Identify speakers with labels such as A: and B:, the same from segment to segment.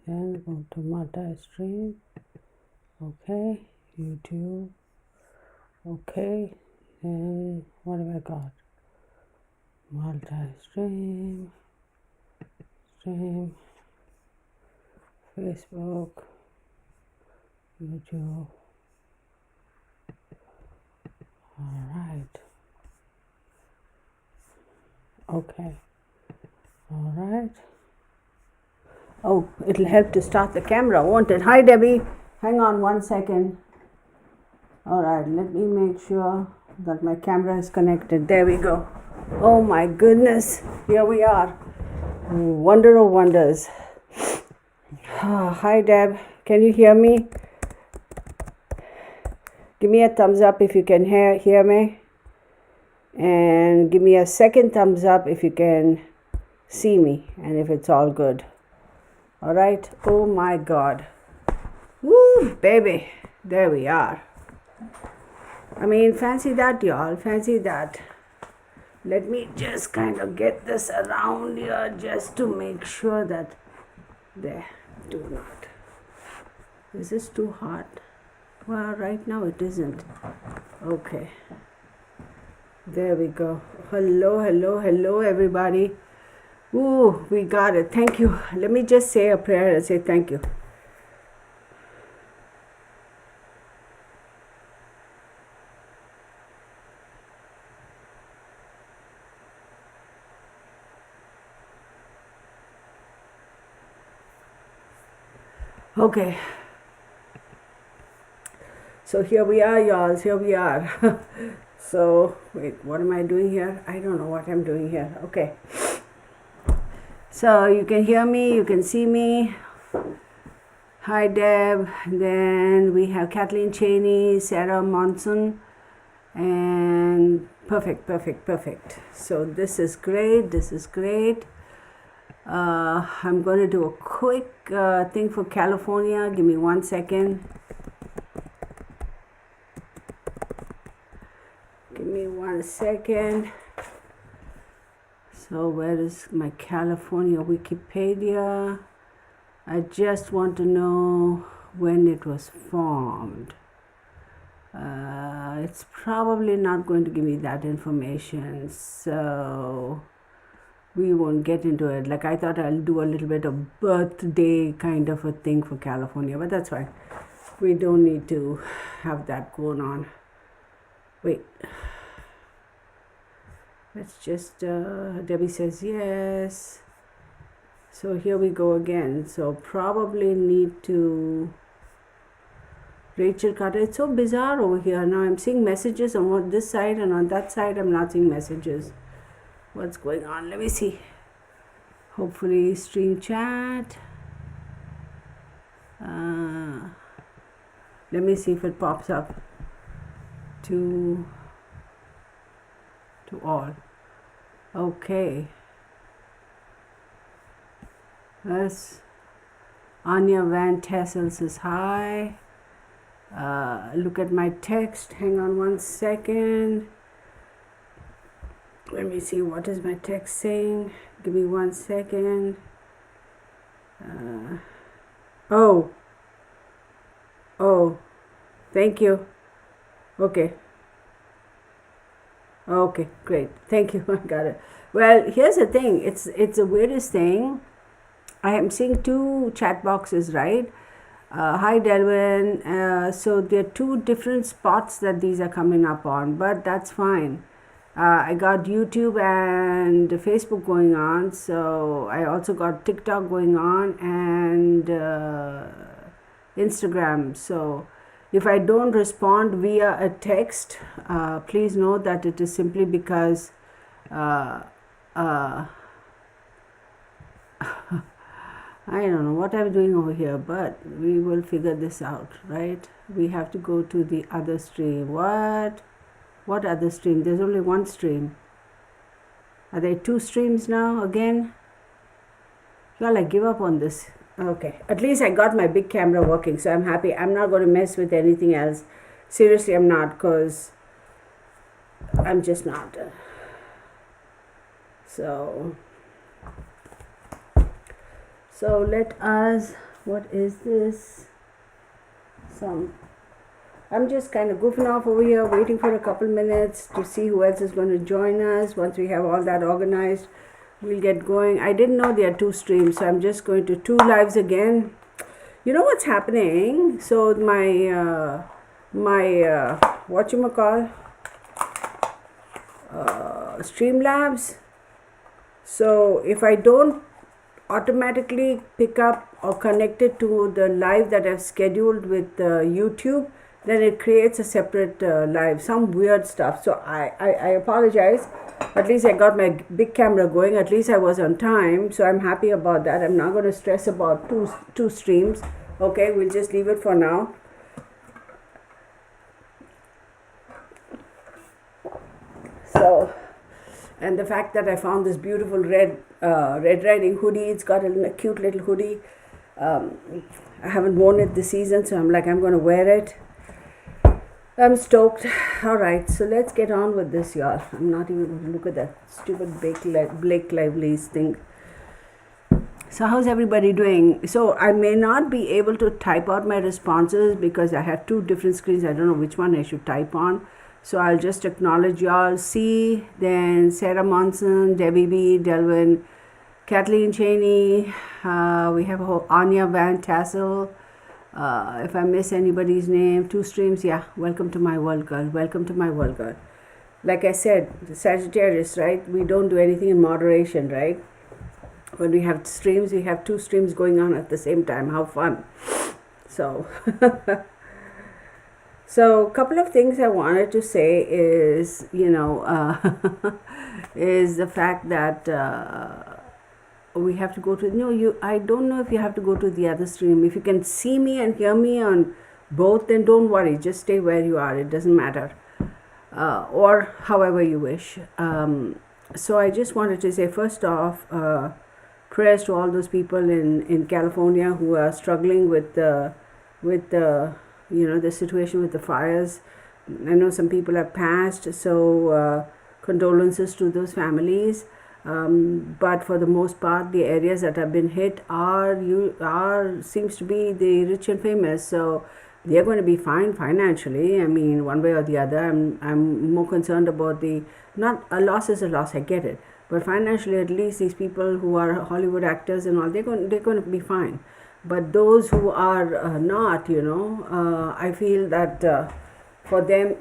A: Then go to multi-stream. Okay, YouTube. Okay, then what have I got? Multi-stream, stream, Facebook, YouTube. All right. Okay. All right. Oh, it'll help to start the camera, won't it? Hi, Debbie. Hang on 1 second. All right, let me make sure that my camera is connected. There we go. Oh my goodness. Here we are. Wonder of wonders. Hi, Deb. Can you hear me? Give me a thumbs up if you can hear me. And give me a second thumbs up if you can see me and if it's all good. All right. Oh my God. Woo, baby. There we are. I mean, fancy that, y'all. Fancy that. Let me just kind of get this around here just to make sure that there. Do not. Is this too hot? Well, right now it isn't. Okay. There we go. Hello, hello, hello, everybody. Ooh, we got it. Thank you. Let me just say a prayer and say thank you. Okay. So here we are, y'all. Here we are. So, wait, what am I doing here? I don't know what I'm doing here. Okay. So you can hear me, you can see me. Hi, Deb. Then we have Kathleen Cheney, Sarah Monson, and perfect. So this is great. This is great. I'm going to do a quick thing for California. Give me 1 second. Give me 1 second. So where is my California Wikipedia? I just want to know when it was formed. It's probably not going to give me that information, so we won't get into it. Like, I thought I'll do a little bit of birthday kind of a thing for California, but that's fine. We don't need to have that going on. Wait. Let's just, Debbie says yes. So here we go again. So probably need to, Rachel Carter. It's so bizarre over here. Now I'm seeing messages on this side, and on that side I'm not seeing messages. What's going on? Let me see. Hopefully stream chat. Let me see if it pops up to all. Okay. Yes. Anya Van Tassel says hi. Look at my text. Hang on 1 second. Let me see, what is my text saying? Give me 1 second. Oh, thank you. Okay, great. Thank you. I got it. Well, here's the thing. It's the weirdest thing. I am seeing 2 chat boxes, right? Hi, Delvin. So there are 2 different spots that these are coming up on, but that's fine. I got YouTube and Facebook going on, so I also got TikTok going on and Instagram. So if I don't respond via a text, please know that it is simply because I don't know what I'm doing over here, but we will figure this out, right? We have to go to the other stream. What other stream? There's only 1 stream. Are there 2 streams now again? Y'all, I give up on this. Okay, at least I got my big camera working, so I'm happy. I'm not going to mess with anything else. Seriously, I'm not, because I'm just not. So let us What is this? I'm just kind of goofing off over here, waiting for a couple minutes to see who else is going to join us. Once we have all that organized, we'll get going. I didn't know there are 2 streams, so I'm just going to 2 lives again. You know what's happening? So my whatchamacall, Streamlabs. So if I don't automatically pick up or connect it to the live that I've scheduled with YouTube, then it creates a separate live, some weird stuff. So I apologize. At least I got my big camera going. At least I was on time, so I'm happy about that. I'm not going to stress about two streams. Okay, we'll just leave it for now. So, and the fact that I found this beautiful Red Riding hoodie. It's got a cute little hoodie. I haven't worn it this season, so I'm going to wear it. I'm stoked. Alright, so let's get on with this, y'all. I'm not even going to look at that stupid Blake Lively's thing. So how's everybody doing? So I may not be able to type out my responses because I have 2 different screens. I don't know which one I should type on. So I'll just acknowledge y'all. C, then Sarah Monson, Debbie B, Delvin, Kathleen Cheney. We have Anya Van Tassel. If I miss anybody's name, 2 streams, yeah, welcome to my world, girl. Welcome to my world, girl. Like I said, Sagittarius, right? We don't do anything in moderation, right? When we have streams, we have 2 streams going on at the same time. How fun. So, so a couple of things I wanted to say is, is the fact that we have to go to, I don't know if you have to go to the other stream. If you can see me and hear me on both, then don't worry. Just stay where you are. It doesn't matter. Or however you wish. So I just wanted to say, first off, prayers to all those people in California who are struggling with the situation with the fires. I know some people have passed, so condolences to those families. But for the most part, the areas that have been hit seems to be the rich and famous. So they're going to be fine financially. I mean, one way or the other. I'm more concerned about not a loss is a loss. I get it. But financially, at least these people who are Hollywood actors and all, they're going to be fine. But those who are not, I feel that for them,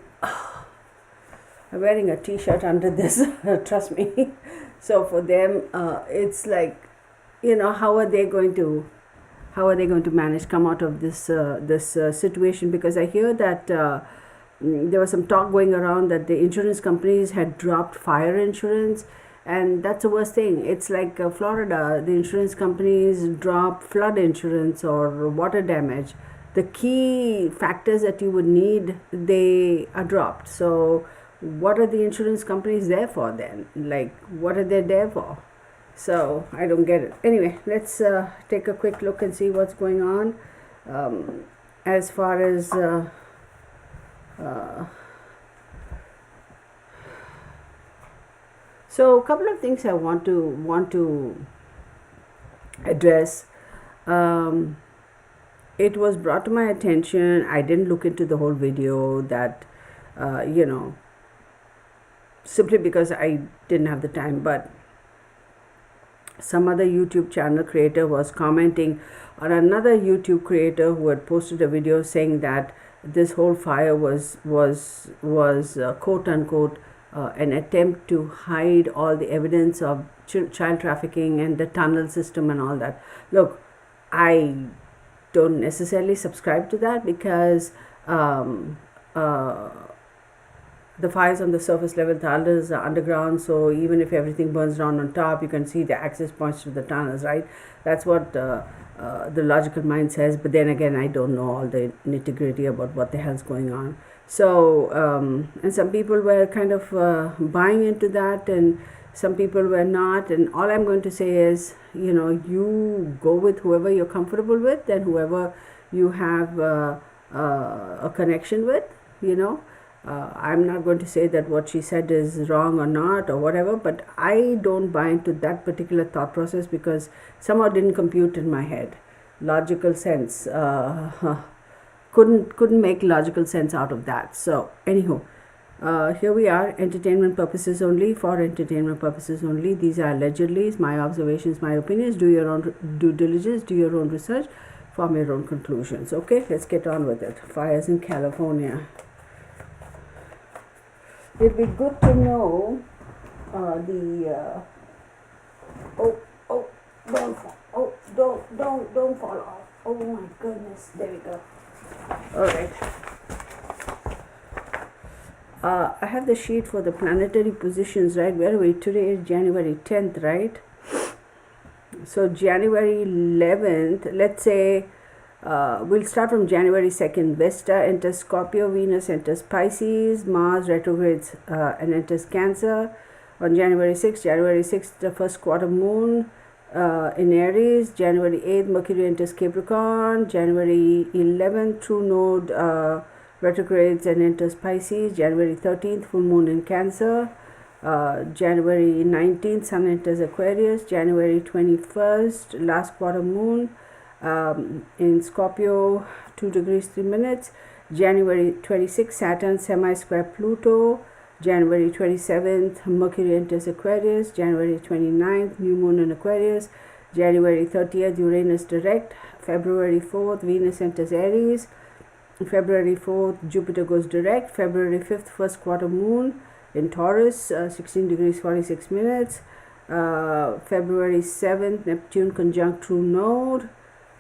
A: I'm wearing a t-shirt under this, trust me. So for them, it's like, how are they going to manage come out of this situation? Because I hear that there was some talk going around that the insurance companies had dropped fire insurance. And that's the worst thing. It's like Florida, the insurance companies drop flood insurance or water damage. The key factors that you would need, they are dropped. So what are the insurance companies there for then? Like, what are they there for? So I don't get it. Anyway, let's take a quick look and see what's going on. As far as so a couple of things I want to address. It was brought to my attention. I didn't look into the whole video that, simply because I didn't have the time. But some other YouTube channel creator was commenting on another YouTube creator who had posted a video saying that this whole fire was quote unquote an attempt to hide all the evidence of child trafficking and the tunnel system and all that. Look, I don't necessarily subscribe to that because the fires on the surface level, tunnels are underground, so even if everything burns down on top, you can see the access points to the tunnels, right? That's what the logical mind says. But then again, I don't know all the nitty-gritty about what the hell's going on. So, and some people were kind of buying into that, and some people were not. And all I'm going to say is, you go with whoever you're comfortable with and whoever you have a connection with, I'm not going to say that what she said is wrong or not or whatever, but I don't buy into that particular thought process because somehow didn't compute in my head. logical sense. Couldn't make logical sense out of that. So anywho, here we are, entertainment purposes only, for entertainment purposes only. These are allegedly my observations, my opinions. Do your own due diligence, do your own research, form your own conclusions. Okay, let's get on with it. Fires in California. It'd be good to know oh, don't fall off. Oh my goodness, there we go. All right. I have the sheet for the planetary positions, right? Where are we? Today is January 10th, right? So January 11th, let's say, we'll start from January 2nd. Vesta enters Scorpio, Venus enters Pisces, Mars retrogrades and enters Cancer. On January 6th, the first quarter moon in Aries. January 8th, Mercury enters Capricorn. January 11th, true node retrogrades and enters Pisces. January 13th, full moon in Cancer. January 19th, Sun enters Aquarius. January 21st, last quarter moon in Scorpio, 2 degrees 3 minutes. January 26th, Saturn semi-square Pluto. January 27th, Mercury enters Aquarius. January 29th, new moon in Aquarius. January 30th, Uranus direct. February 4th, Venus enters Aries. February 4th, Jupiter goes direct. February 5th, first quarter moon in Taurus, 16 degrees 46 minutes. February 7th, Neptune conjunct true node.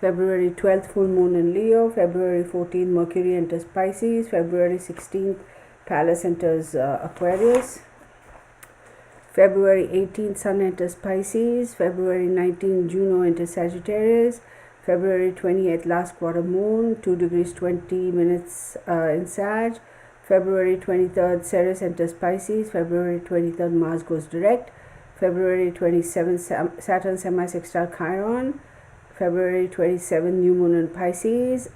A: February 12th, full moon in Leo. February 14th, Mercury enters Pisces. February 16th, Pallas enters Aquarius. February 18th, Sun enters Pisces. February 19th, Juno enters Sagittarius. February 28th, last quarter moon, 2 degrees 20 minutes in Sag. February 23rd, Ceres enters Pisces. February 23rd, Mars goes direct. February 27th, Saturn semi-sextile Chiron. February 27th, new moon in Pisces.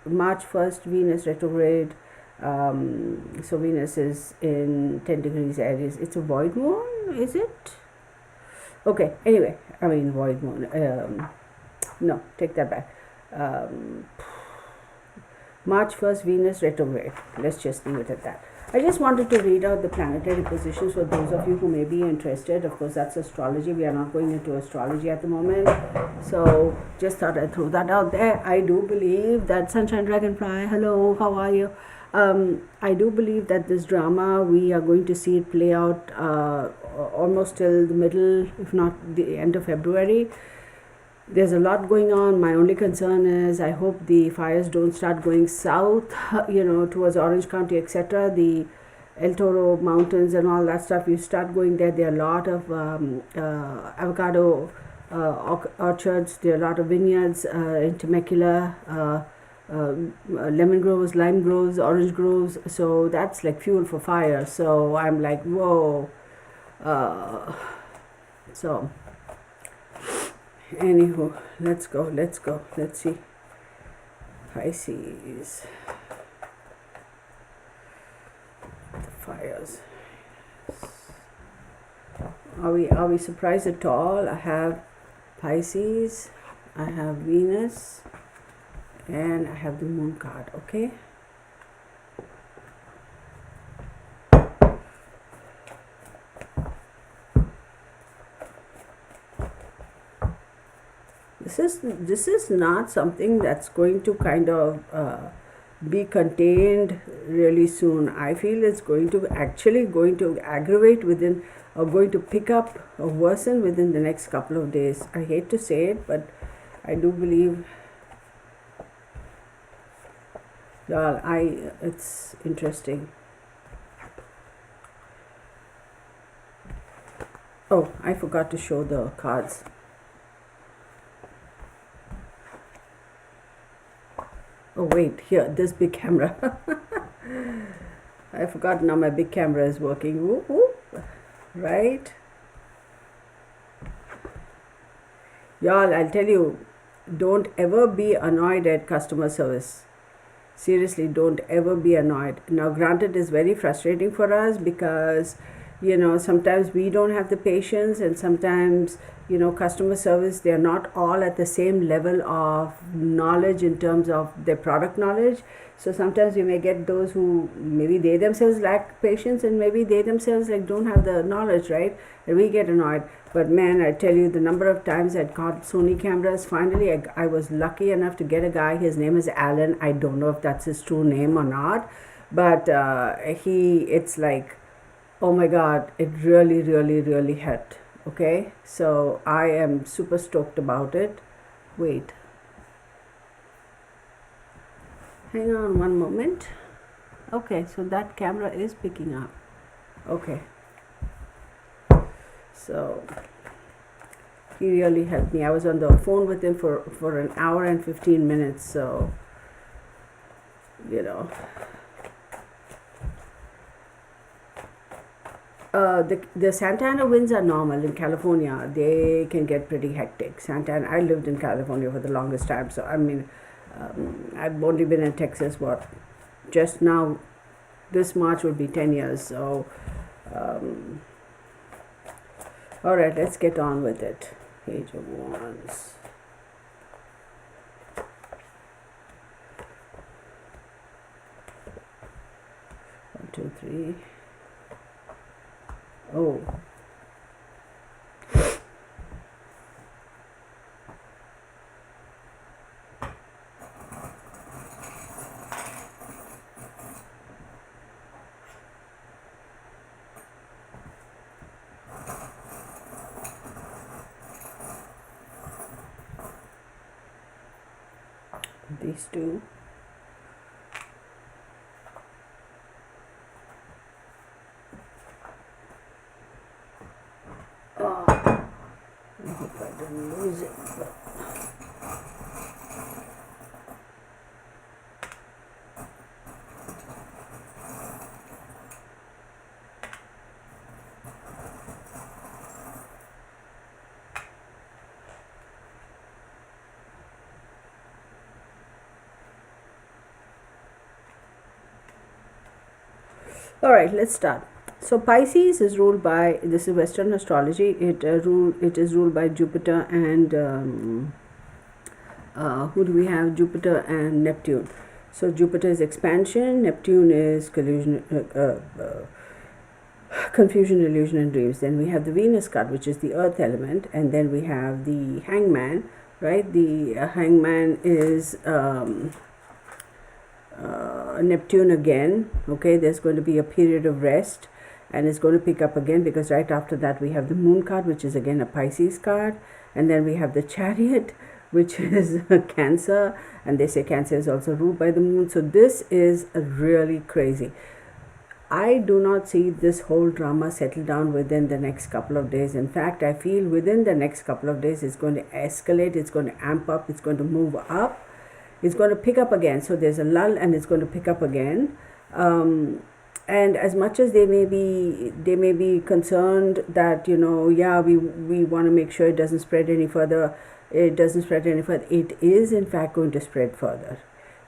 A: March 1st, Venus retrograde. So Venus is in 10 degrees Aries. It's a void moon, is it? Okay, anyway, I mean void moon. No, take that back. March 1st, Venus retrograde. Let's just leave it at that. I just wanted to read out the planetary positions for those of you who may be interested. Of course, that's astrology. We are not going into astrology at the moment. So, just thought I'd throw that out there. I do believe that Sunshine Dragonfly, hello, how are you? I do believe that this drama, we are going to see it play out almost till the middle, if not the end of February. There's a lot going on. My only concern is I hope the fires don't start going south, towards Orange County, etc. The El Toro Mountains and all that stuff. You start going there. There are a lot of avocado orchards. There are a lot of vineyards in Temecula, lemon groves, lime groves, orange groves. So that's like fuel for fire. So I'm like, whoa. So anywho, let's go. Let's see. Pisces. The fires. Are we surprised at all? I have Pisces, I have Venus, and I have the moon card, okay? This is not something that's going to kind of be contained really soon. I feel it's going to aggravate within, or going to pick up or worsen within the next couple of days. I hate to say it, but I do believe, it's interesting. Oh, I forgot to show the cards. Oh wait, here, this big camera. I forgot now my big camera is working. Whoop, whoop. Right? Y'all, I'll tell you, don't ever be annoyed at customer service. Seriously, don't ever be annoyed. Now, granted, it's very frustrating for us because sometimes we don't have the patience, and sometimes customer service, they're not all at the same level of knowledge in terms of their product knowledge. So sometimes we may get those who maybe they themselves lack patience, and maybe they themselves don't have the knowledge, right? And we get annoyed. But man, I tell you, the number of times I'd got Sony cameras, finally I was lucky enough to get a guy. His name is Alan. I don't know if that's his true name or not, but it's like, oh my God, it really, really, really helped. Okay, so I am super stoked about it. Wait, hang on one moment. Okay, so that camera is picking up. Okay, so he really helped me. I was on the phone with him for an hour and 15 minutes, so the Santa Ana winds are normal in California. They can get pretty hectic. Santa Ana, I lived in California for the longest time, so I mean, I've only been in Texas, just now, this March would be 10 years, so all right, let's get on with it. Page of Wands. One, two, three. Oh. These two. Oh, I hope I don't lose it. All right, let's start. So Pisces is ruled by, this is Western astrology. It is ruled by Jupiter and who do we have? Jupiter and Neptune. So Jupiter is expansion, Neptune is confusion, illusion, and dreams. Then we have the Venus card, which is the earth element, and then we have the Hangman, right? The Hangman is Neptune again. Okay, there's going to be a period of rest, and it's going to pick up again, because right after that we have the Moon card, which is again a Pisces card, and then we have the Chariot, which is Cancer, and they say Cancer is also ruled by the Moon. So this is really crazy. I do not see this whole drama settle down within the next couple of days. In fact, I feel within the next couple of days it's going to escalate, it's going to amp up, it's going to move up, it's going to pick up again. So there's a lull, and it's going to pick up again. And as much as they may be concerned that we want to make sure it doesn't spread any further. It is in fact going to spread further.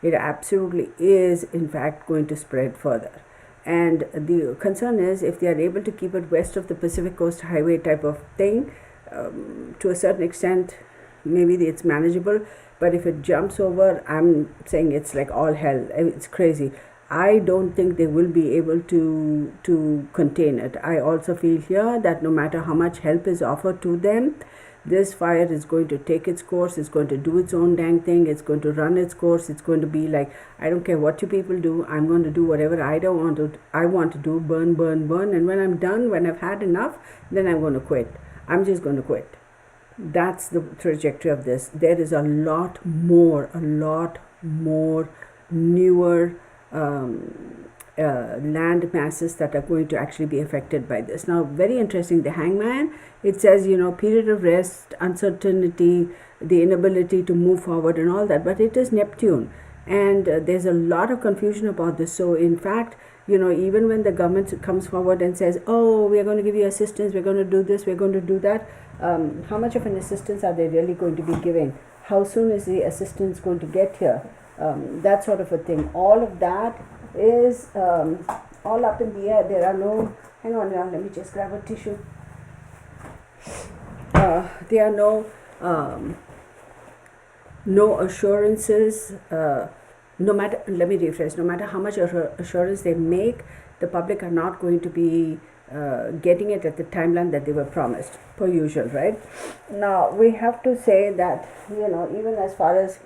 A: It absolutely is in fact going to spread further. And the concern is, if they are able to keep it west of the Pacific Coast Highway type of thing, to a certain extent, maybe it's manageable. But if it jumps over, I'm saying it's like all hell. It's crazy. I don't think they will be able to contain it. I also feel here that no matter how much help is offered to them, this fire is going to take its course. It's going to do its own dang thing. It's going to run its course. It's going to be like, I don't care what you people do. I'm going to do whatever I want to do. Burn, burn, burn. And when I'm done, when I've had enough, then I'm going to quit. I'm just going to quit. That's the trajectory of this. There is a lot more newer land masses that are going to actually be affected by this. Now, very interesting, the Hangman, it says, period of rest, uncertainty, the inability to move forward and all that, but it is Neptune, and there's a lot of confusion about this. So in fact, even when the government comes forward and says, oh, we are going to give you assistance, we're going to do this, we're going to do that, how much of an assistance are they really going to be giving? How soon is the assistance going to get here? That sort of a thing. All of that is all up in the air. There are no, hang on now, let me just grab a tissue. There are no assurances, no matter, let me rephrase, no matter how much assurance they make, the public are not going to be getting it at the timeline that they were promised, per usual, right? Now, we have to say that, even as far as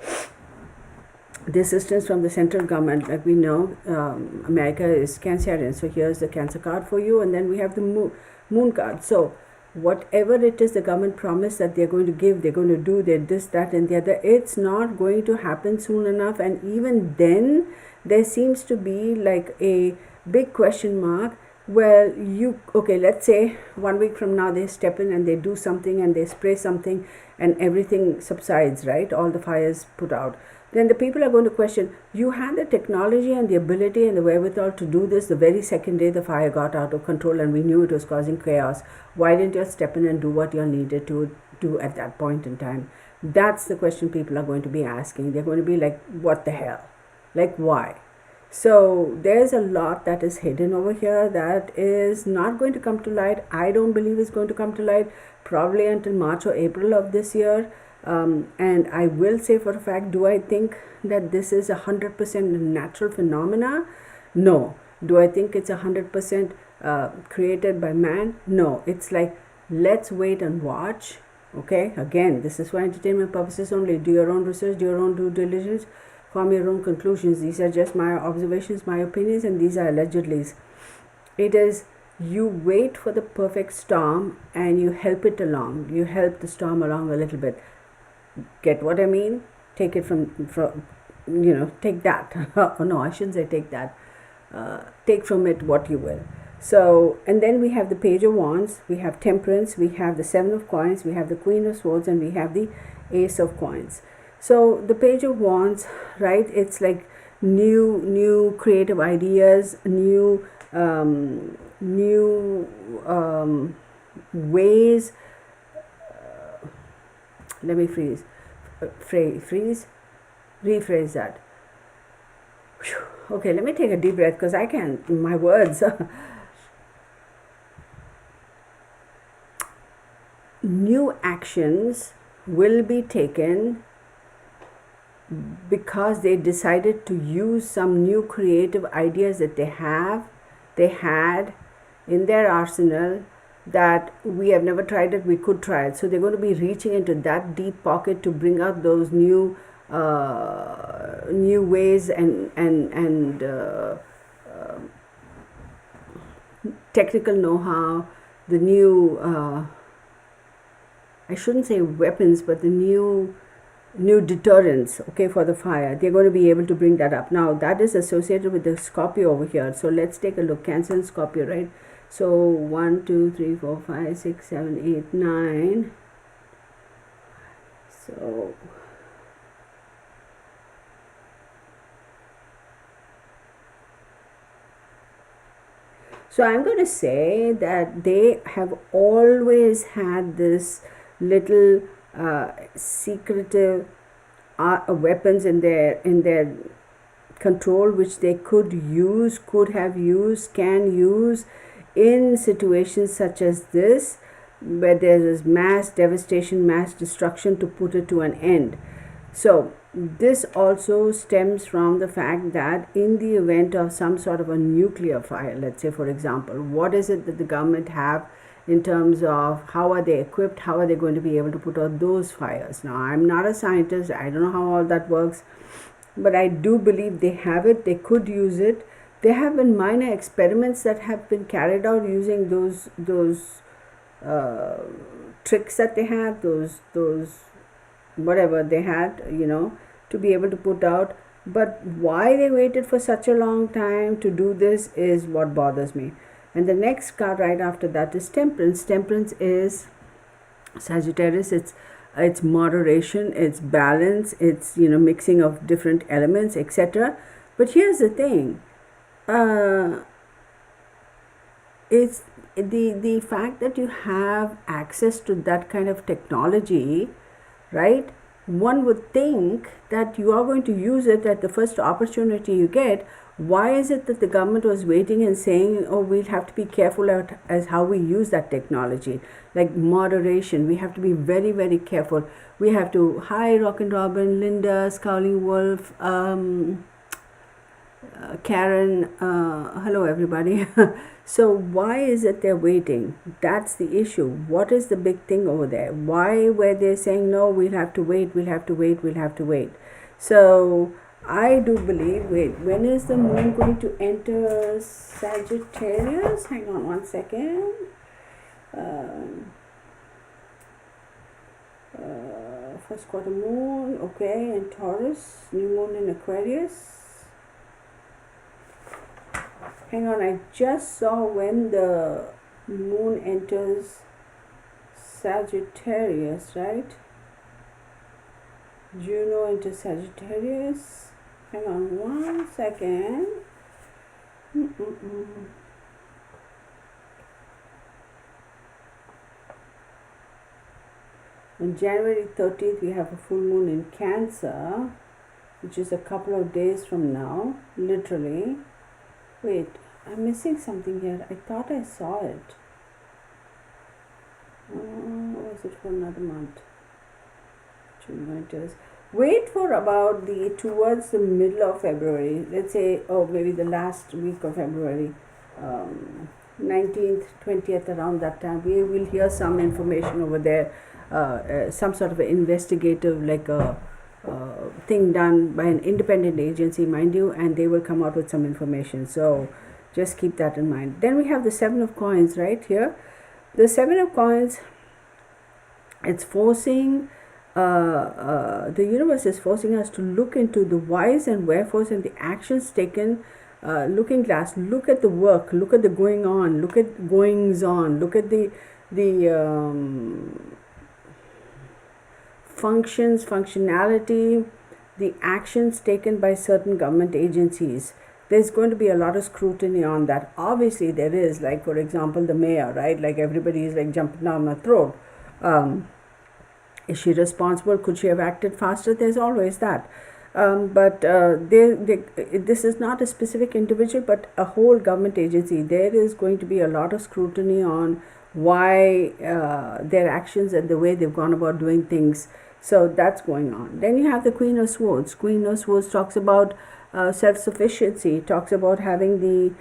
A: the assistance from the central government, like we know, America is Cancerian, so here's the Cancer card for you, and then we have the moon card. So whatever it is the government promised that they're going to give, they're going to do, they're this, that, and the other, it's not going to happen soon enough. And even then, there seems to be like a big question mark where let's say 1 week from now they step in and they do something and they spray something and everything subsides, right? All the fires put out. Then the people are going to question, you had the technology and the ability and the wherewithal to do this the very second day the fire got out of control and we knew it was causing chaos. Why didn't you step in and do what you needed to do at that point in time? That's the question people are going to be asking. They're going to be like, what the hell? Like, why? So there's a lot that is hidden over here that is not going to come to light. I don't believe it's going to come to light probably until March or April of this year. And I will say for a fact, do I think that this is 100% natural phenomena? No. Do I think it's 100% created by man? No. It's like, let's wait and watch. Okay, again, this is for entertainment purposes only. Do your own research, do your own due diligence, form your own conclusions. These are just my observations, my opinions, and these are allegedly. It is, you wait for the perfect storm and you help it along. You help the storm along a little bit. Get what I mean? Take it from take that. Oh, no, I shouldn't say take that. Take from it what you will. So, and then we have the Page of Wands, we have Temperance, we have the Seven of Coins, we have the Queen of Swords, and we have the Ace of Coins. So the Page of Wands, right? It's like new creative ideas, new ways. Let me rephrase that. Okay, let me take a deep breath because I can't, my words. New actions will be taken because they decided to use some new creative ideas that they had in their arsenal that we have never tried it, we could try it. So they're going to be reaching into that deep pocket to bring out those new ways and technical know-how, the new I shouldn't say weapons, but the new deterrents, okay, for the fire. They're going to be able to bring that up. Now that is associated with the Scorpio over here. So let's take a look. Cancer and Scorpio, right? So 1, 2, 3, 4, 5, 6, 7, 8, 9. So I'm going to say that they have always had this little secretive weapons in their control, which they could have used, can use in situations such as this, where there is mass devastation, mass destruction, to put it to an end. So this also stems from the fact that in the event of some sort of a nuclear fire, let's say for example, what is it that the government have in terms of how are they equipped, how are they going to be able to put out those fires? Now, I'm not a scientist, I don't know how all that works, but I do believe they have it, they could use it. There have been minor experiments that have been carried out using those tricks that they had, those whatever they had, to be able to put out. But why they waited for such a long time to do this is what bothers me. And the next card right after that is Temperance. Temperance is Sagittarius. It's moderation, it's balance, it's mixing of different elements, etc. But here's the thing. It's the fact that you have access to that kind of technology, right? one would think that you are going to use it at the first opportunity you get. Why is it that the government was waiting and saying, oh, we'll have to be careful as how we use that technology? Like moderation, we have to be very, very careful. We have to, hi, Rockin' Robin, Linda, Scowling Wolf, Karen, hello everybody. So why is it they're waiting? That's the issue. What is the big thing over there? Why were they saying, no, we'll have to wait, we'll have to wait, we'll have to wait? So I do believe, wait, when is the moon going to enter Sagittarius? Hang on one second. First quarter moon, okay, in Taurus, new moon in Aquarius. Hang on, I just saw when the moon enters Sagittarius, right? Juno into Sagittarius. Hang on one second. On January 30th, we have a full moon in Cancer, which is a couple of days from now, literally. Wait, I'm missing something here. I thought I saw it. Or is it for another month? June winters. Wait for about towards the middle of February. Let's say, maybe the last week of February, 19th, 20th, around that time. We will hear some information over there, some sort of an investigative, like a thing done by an independent agency, mind you, and they will come out with some information. So just keep that in mind. Then we have the Seven of Coins right here. The Seven of Coins, it's forcing, the universe is forcing us to look into the whys and wherefores and the actions taken. Looking glass, look at the work, look at the going on, look at goings on, look at the functionality, the actions taken by certain government agencies. There's going to be a lot of scrutiny on that. Obviously there is, like for example the mayor, right? Like everybody is like jumping down my throat. Is she responsible? Could she have acted faster? There's always that. But this is not a specific individual, but a whole government agency. There is going to be a lot of scrutiny on why their actions and the way they've gone about doing things. So that's going on. Then you have the Queen of Swords. Queen of Swords talks about self-sufficiency, talks about having the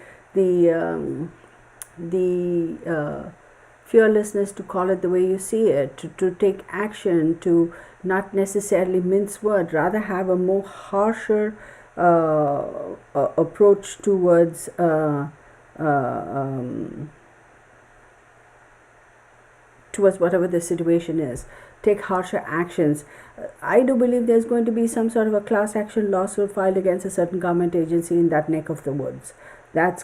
A: fearlessness to call it the way you see it, to take action, to not necessarily mince word, rather have a more harsher approach towards whatever the situation is. Take harsher actions. I do believe there's going to be some sort of a class action lawsuit filed against a certain government agency in that neck of the woods. That's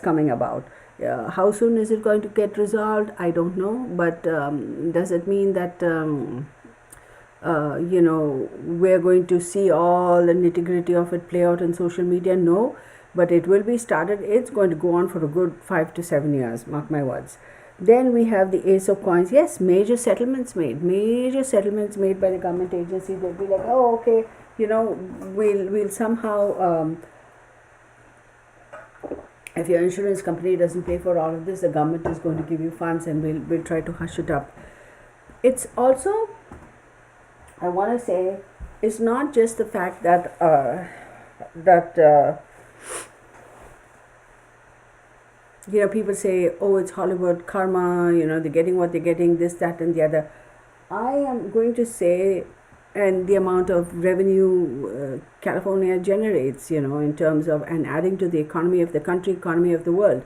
A: coming about. How soon is it going to get resolved? I don't know. But does it mean that we're going to see all the nitty-gritty of it play out in social media? No. But it will be started. It's going to go on for a good 5 to 7 years. Mark my words. Then we have the Ace of Coins. Yes, major settlements made by the government agency. They'll be like, oh, okay, we'll somehow, if your insurance company doesn't pay for all of this, the government is going to give you funds, and we'll try to hush it up. It's also, I want to say, it's not just the fact that people say, oh, it's Hollywood karma, they're getting what they're getting, this, that, and the other. I am going to say, and the amount of revenue California generates, in terms of, and adding to the economy of the country, economy of the world.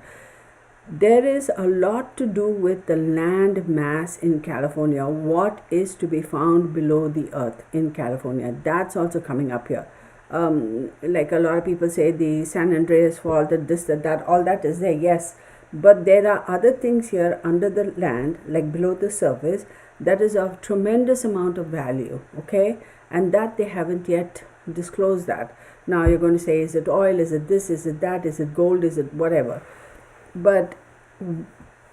A: There is a lot to do with the land mass in California, what is to be found below the earth in California. That's also coming up here. Like a lot of people say, the San Andreas fault, that, all that is there, yes. But there are other things here under the land, like below the surface, that is of tremendous amount of value, okay? And that they haven't yet disclosed that. Now you're going to say, is it oil, is it this, is it that, is it gold, is it whatever? But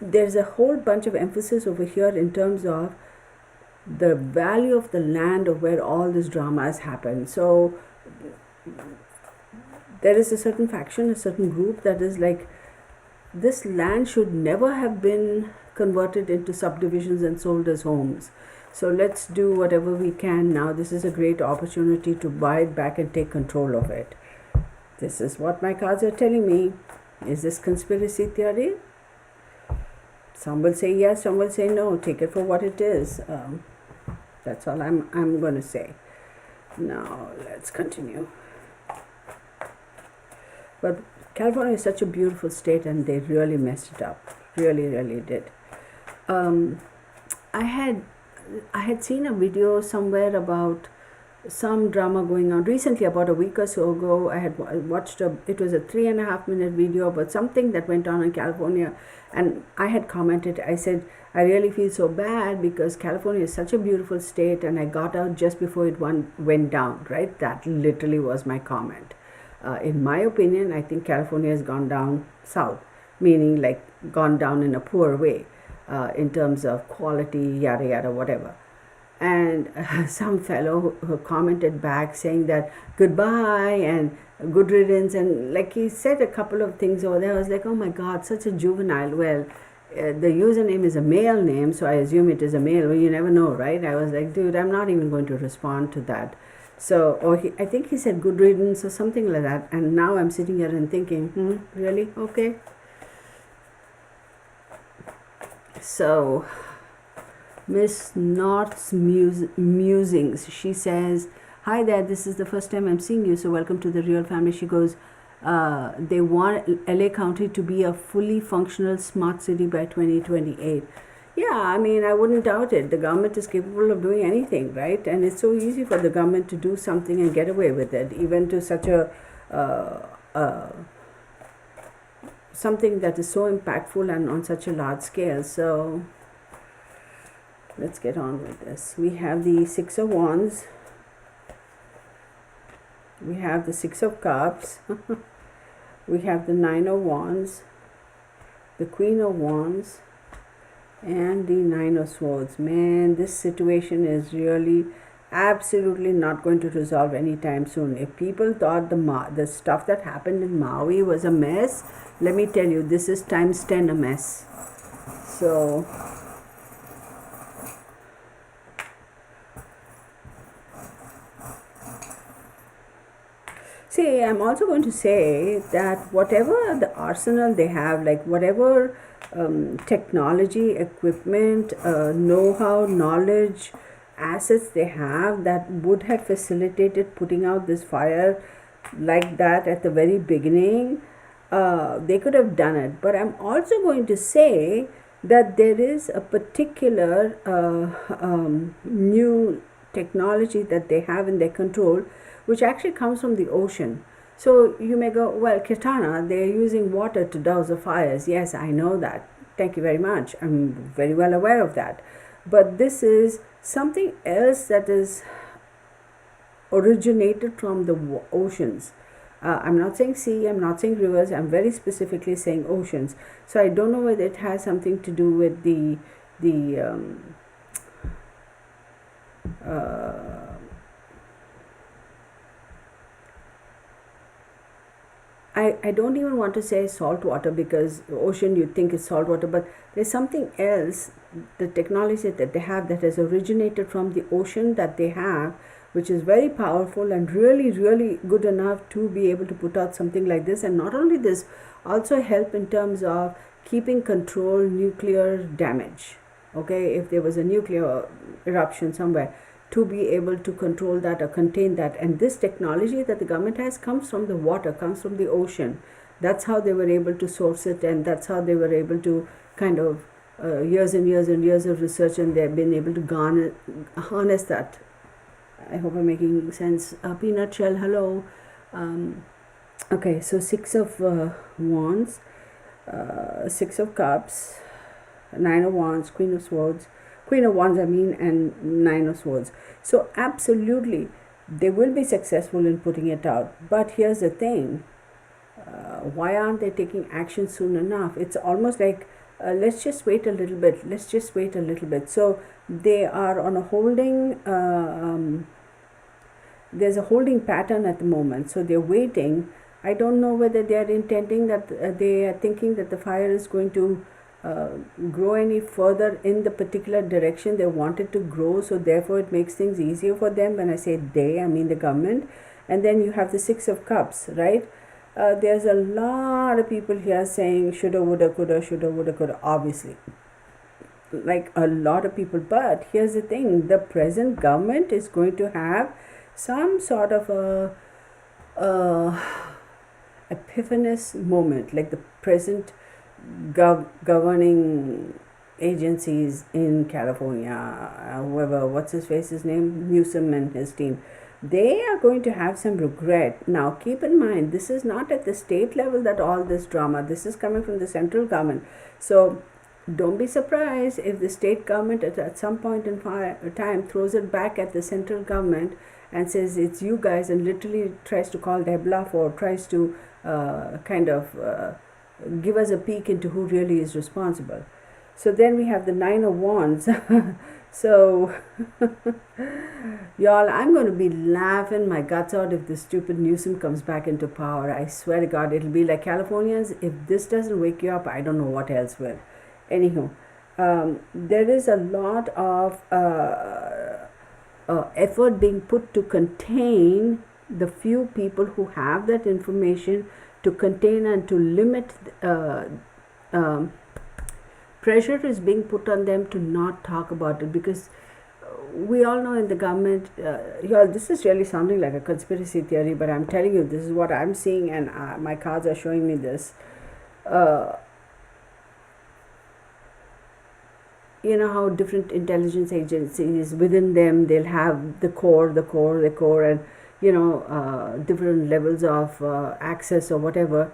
A: there's a whole bunch of emphasis over here in terms of the value of the land of where all this drama has happened. So there is a certain faction, a certain group that is like, this land should never have been converted into subdivisions and sold as homes. So let's do whatever we can now. This is a great opportunity to buy it back and take control of it. This is what my cards are telling me. Is this conspiracy theory? Some will say yes, some will say no. Take it for what it is. That's all I'm going to say. Now let's continue. But California is such a beautiful state, and they really messed it up. Really, really did. I had seen a video somewhere about some drama going on recently. About a week or so ago, I had watched it was a 3.5 minute video about something that went on in California, and I had commented. I said, I really feel so bad because California is such a beautiful state, and I got out just before it went down, right? That literally was my comment. In my opinion, I think California has gone down south, meaning like gone down in a poor way in terms of quality, yada yada, whatever. And some fellow who commented back saying that goodbye and good riddance, and like he said a couple of things over there. I was like, oh my God, such a juvenile. Well, the username is a male name, so I assume it is a male. Well, you never know, right? I was like, dude, I'm not even going to respond to that. So, or I think he said good riddance or something like that. And now I'm sitting here and thinking, really? Okay. So, Miss North's musings, she says, hi there, this is the first time I'm seeing you, so welcome to the real family. She goes, they want LA County to be a fully functional smart city by 2028. Yeah, I mean, I wouldn't doubt it. The government is capable of doing anything, right? And it's so easy for the government to do something and get away with it, even to such a something that is so impactful and on such a large scale. So let's get on with this. We have the Six of Wands. We have the Six of Cups. We have the Nine of Wands, the Queen of Wands, and the Nine of Swords. Man, this situation is really absolutely not going to resolve anytime soon. If people thought the stuff that happened in Maui was a mess, let me tell you, this is times 10 a mess. So see, I'm also going to say that whatever the arsenal they have, like whatever technology, equipment, know-how, knowledge, assets they have that would have facilitated putting out this fire like that at the very beginning, they could have done it. But I'm also going to say that there is a particular new technology that they have in their control, which actually comes from the ocean. So you may go, well, Kirtana, they're using water to douse the fires. Yes, I know that. Thank you very much. I'm very well aware of that. But this is something else that is originated from the oceans. I'm not saying sea, I'm not saying rivers, I'm very specifically saying oceans. So I don't know whether it has something to do with the I don't even want to say salt water, because the ocean you think is salt water, but there's something else, the technology that they have that has originated from the ocean that they have, which is very powerful and really, really good enough to be able to put out something like this. And not only this, also help in terms of keeping control nuclear damage. Okay, if there was a nuclear eruption somewhere, to be able to control that or contain that. And this technology that the government has comes from the water, comes from the ocean. That's how they were able to source it, and that's how they were able to kind of years and years and years of research, and they've been able to harness that. I hope I'm making sense. Peanut shell, hello. Okay, so Six of Wands, Six of Cups, Nine of Wands, Queen of Swords, Queen of Wands, and Nine of Swords. So absolutely, they will be successful in putting it out. But here's the thing. Why aren't they taking action soon enough? It's almost like let's just wait a little bit. Let's just wait a little bit. So they are on a holding. There's a holding pattern at the moment. So they're waiting. I don't know whether they are intending that they are thinking that the fire is going to grow any further in the particular direction they want it to grow. So therefore, it makes things easier for them. When I say they, I mean the government. And then you have the Six of Cups, right? There's a lot of people here saying shoulda, woulda, coulda, shoulda, woulda, coulda, obviously. Like a lot of people. But here's the thing, the present government is going to have some sort of a epiphanous moment, like the present governing agencies in California, whoever, what's his name, Newsom and his team, they are going to have some regret. Now keep in mind, this is not at the state level that all this drama, this is coming from the central government. So don't be surprised if the state government at some point in time throws it back at the central government and says it's you guys, and literally tries to call their bluff, or tries to give us a peek into who really is responsible. So then we have the Nine of Wands. So y'all, I'm going to be laughing my guts out if this stupid Newsom comes back into power. I swear to God, it'll be like, Californians, if this doesn't wake you up, I don't know what else will. Anywho, there is a lot of effort being put to contain the few people who have that information, to contain and to limit. Pressure is being put on them to not talk about it, because we all know in the government, y'all, this is really sounding like a conspiracy theory, but I'm telling you, this is what I'm seeing, and my cards are showing me this. You know how different intelligence agencies within them, they'll have the core, and different levels of access or whatever.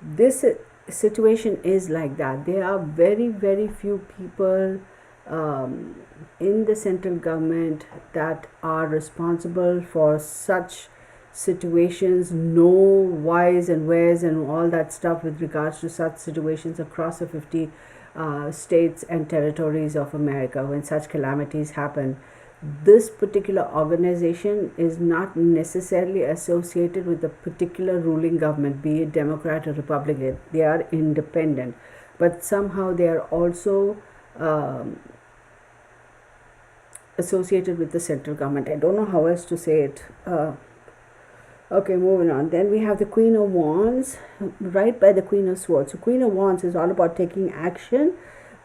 A: This situation is like that. There are very, very few people in the central government that are responsible for such situations, know whys and wheres and all that stuff with regards to such situations across the 50 states and territories of America. When such calamities happen, this particular organization is not necessarily associated with a particular ruling government, be it Democrat or Republican. They are independent, but somehow they are also associated with the central government. I don't know how else to say it. Okay, moving on. Then we have the Queen of Wands right by the Queen of Swords. So Queen of Wands is all about taking action.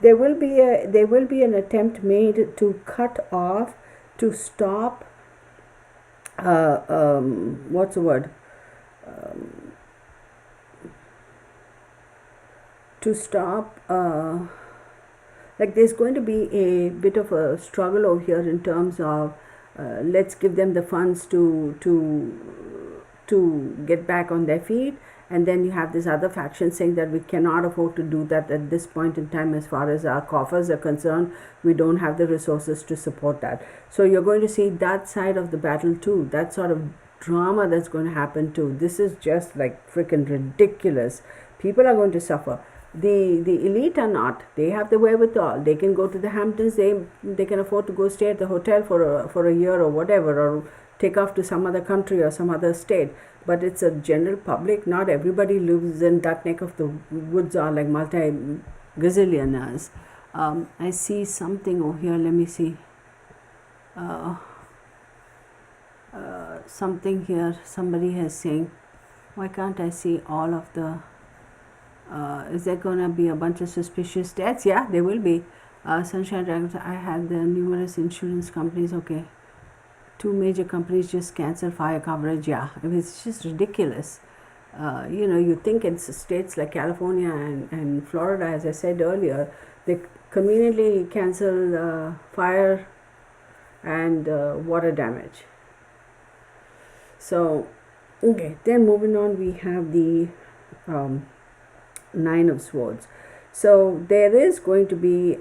A: There will be an attempt made to cut off, to stop, what's the word? To stop, like there's going to be a bit of a struggle over here in terms of let's give them the funds to get back on their feet. And then you have this other faction saying that we cannot afford to do that at this point in time. As far as our coffers are concerned, we don't have the resources to support that. So you're going to see that side of the battle too, that sort of drama that's going to happen too. This is just like freaking ridiculous. People are going to suffer. The elite are not. They have the wherewithal. They can go to the Hamptons. They can afford to go stay at the hotel for a year or whatever, or take off to some other country or some other state. But it's a general public. Not everybody lives in that neck of the woods or like multi-gazillionaires. I see something over here. Let me see. Something here. Somebody is saying, why can't I see all of the... is there going to be a bunch of suspicious deaths? Yeah, there will be. Sunshine Dragons, I had the numerous insurance companies. Okay. 2 major companies just cancel fire coverage. Yeah, it's just ridiculous. You think in states like California and Florida, as I said earlier, they conveniently cancel fire and water damage. So, okay, then moving on, we have the 9 of Swords. So there is going to be,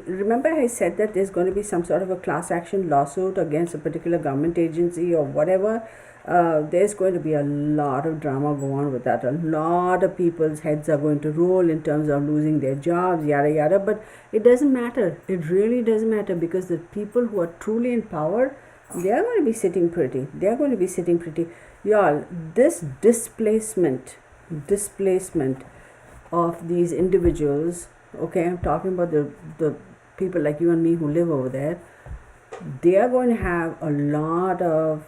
A: remember I said that there's going to be some sort of a class action lawsuit against a particular government agency or whatever. There's going to be a lot of drama go on with that. A lot of people's heads are going to roll in terms of losing their jobs, yada yada. But it doesn't matter. It really doesn't matter, because the people who are truly in power, they are going to be sitting pretty. They are going to be sitting pretty. Y'all, this displacement of these individuals, okay, I'm talking about the people like you and me who live over there, they are going to have a lot of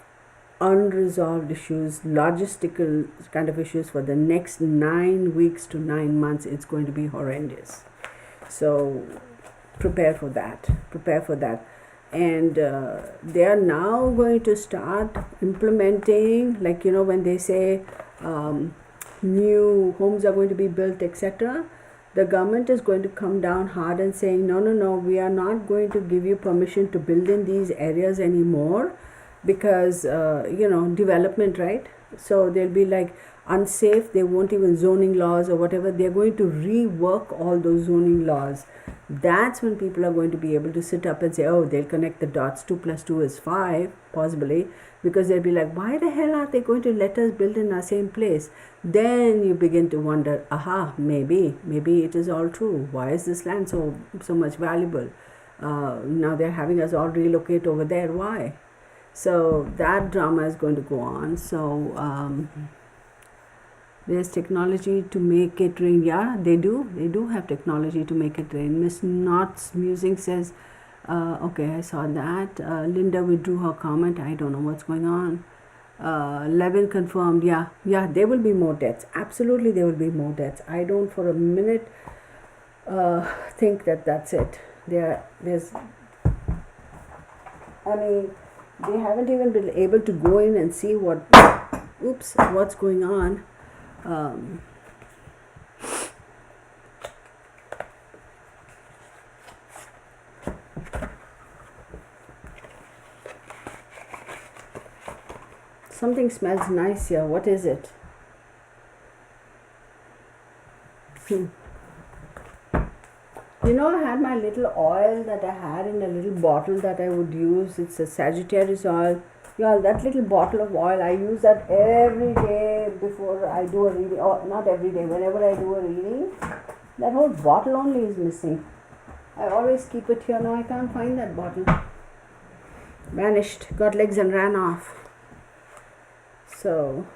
A: unresolved issues, logistical kind of issues for the next 9 weeks to 9 months. It's going to be horrendous. So prepare for that. And they are now going to start implementing, like, when they say new homes are going to be built, etc., the government is going to come down hard and saying, no, we are not going to give you permission to build in these areas anymore, because development, right? So they'll be like unsafe. They won't even zoning laws or whatever. They're going to rework all those zoning laws. That's when people are going to be able to sit up and say, oh, they'll connect the dots. 2 plus 2 is 5, possibly, because they'll be like, why the hell are they going to let us build in our same place? Then you begin to wonder, maybe it is all true. Why is this land so much valuable? Now they're having us all relocate over there. Why? So that drama is going to go on. So there's technology to make it rain. Yeah, they do have technology to make it rain. Miss Knott's Musing says, okay, I saw that. Linda withdrew her comment. I don't know what's going on. Levin confirmed. Yeah, there will be more deaths. Absolutely, there will be more deaths. I don't for a minute think that that's it. They haven't even been able to go in and see what's going on. Something smells nice here. What is it? I had my little oil that I had in a little bottle that I would use. It's a Sagittarius oil. Yeah, that little bottle of oil, I use that every day before I do a reading. Or not every day, whenever I do a reading. That whole bottle only is missing. I always keep it here. Now I can't find that bottle. Vanished, got legs and ran off. So,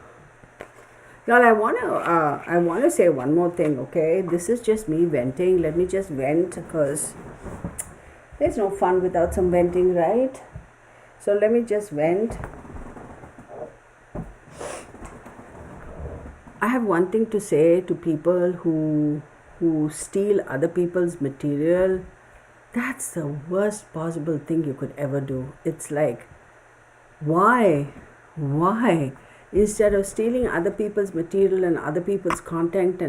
A: y'all, I want to say one more thing, okay? This is just me venting. Let me just vent, because there's no fun without some venting, right? So let me just vent. I have one thing to say to people who steal other people's material. That's the worst possible thing you could ever do. It's like, why? Instead of stealing other people's material and other people's content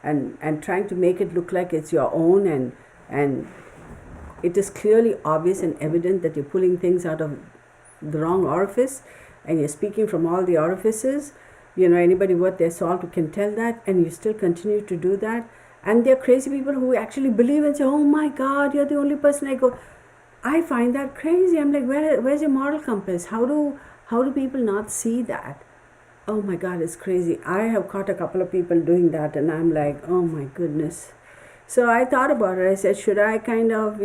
A: and trying to make it look like it's your own, and it is clearly obvious and evident that you're pulling things out of the wrong orifice and you're speaking from all the orifices. Anybody worth their salt can tell that, and you still continue to do that. And there are crazy people who actually believe and say, oh my God, you're the only person. I find that crazy. I'm like, where's your moral compass? How do people not see that? Oh my God, it's crazy. I have caught a couple of people doing that, and I'm like, oh my goodness. So I thought about it. I said, should I kind of,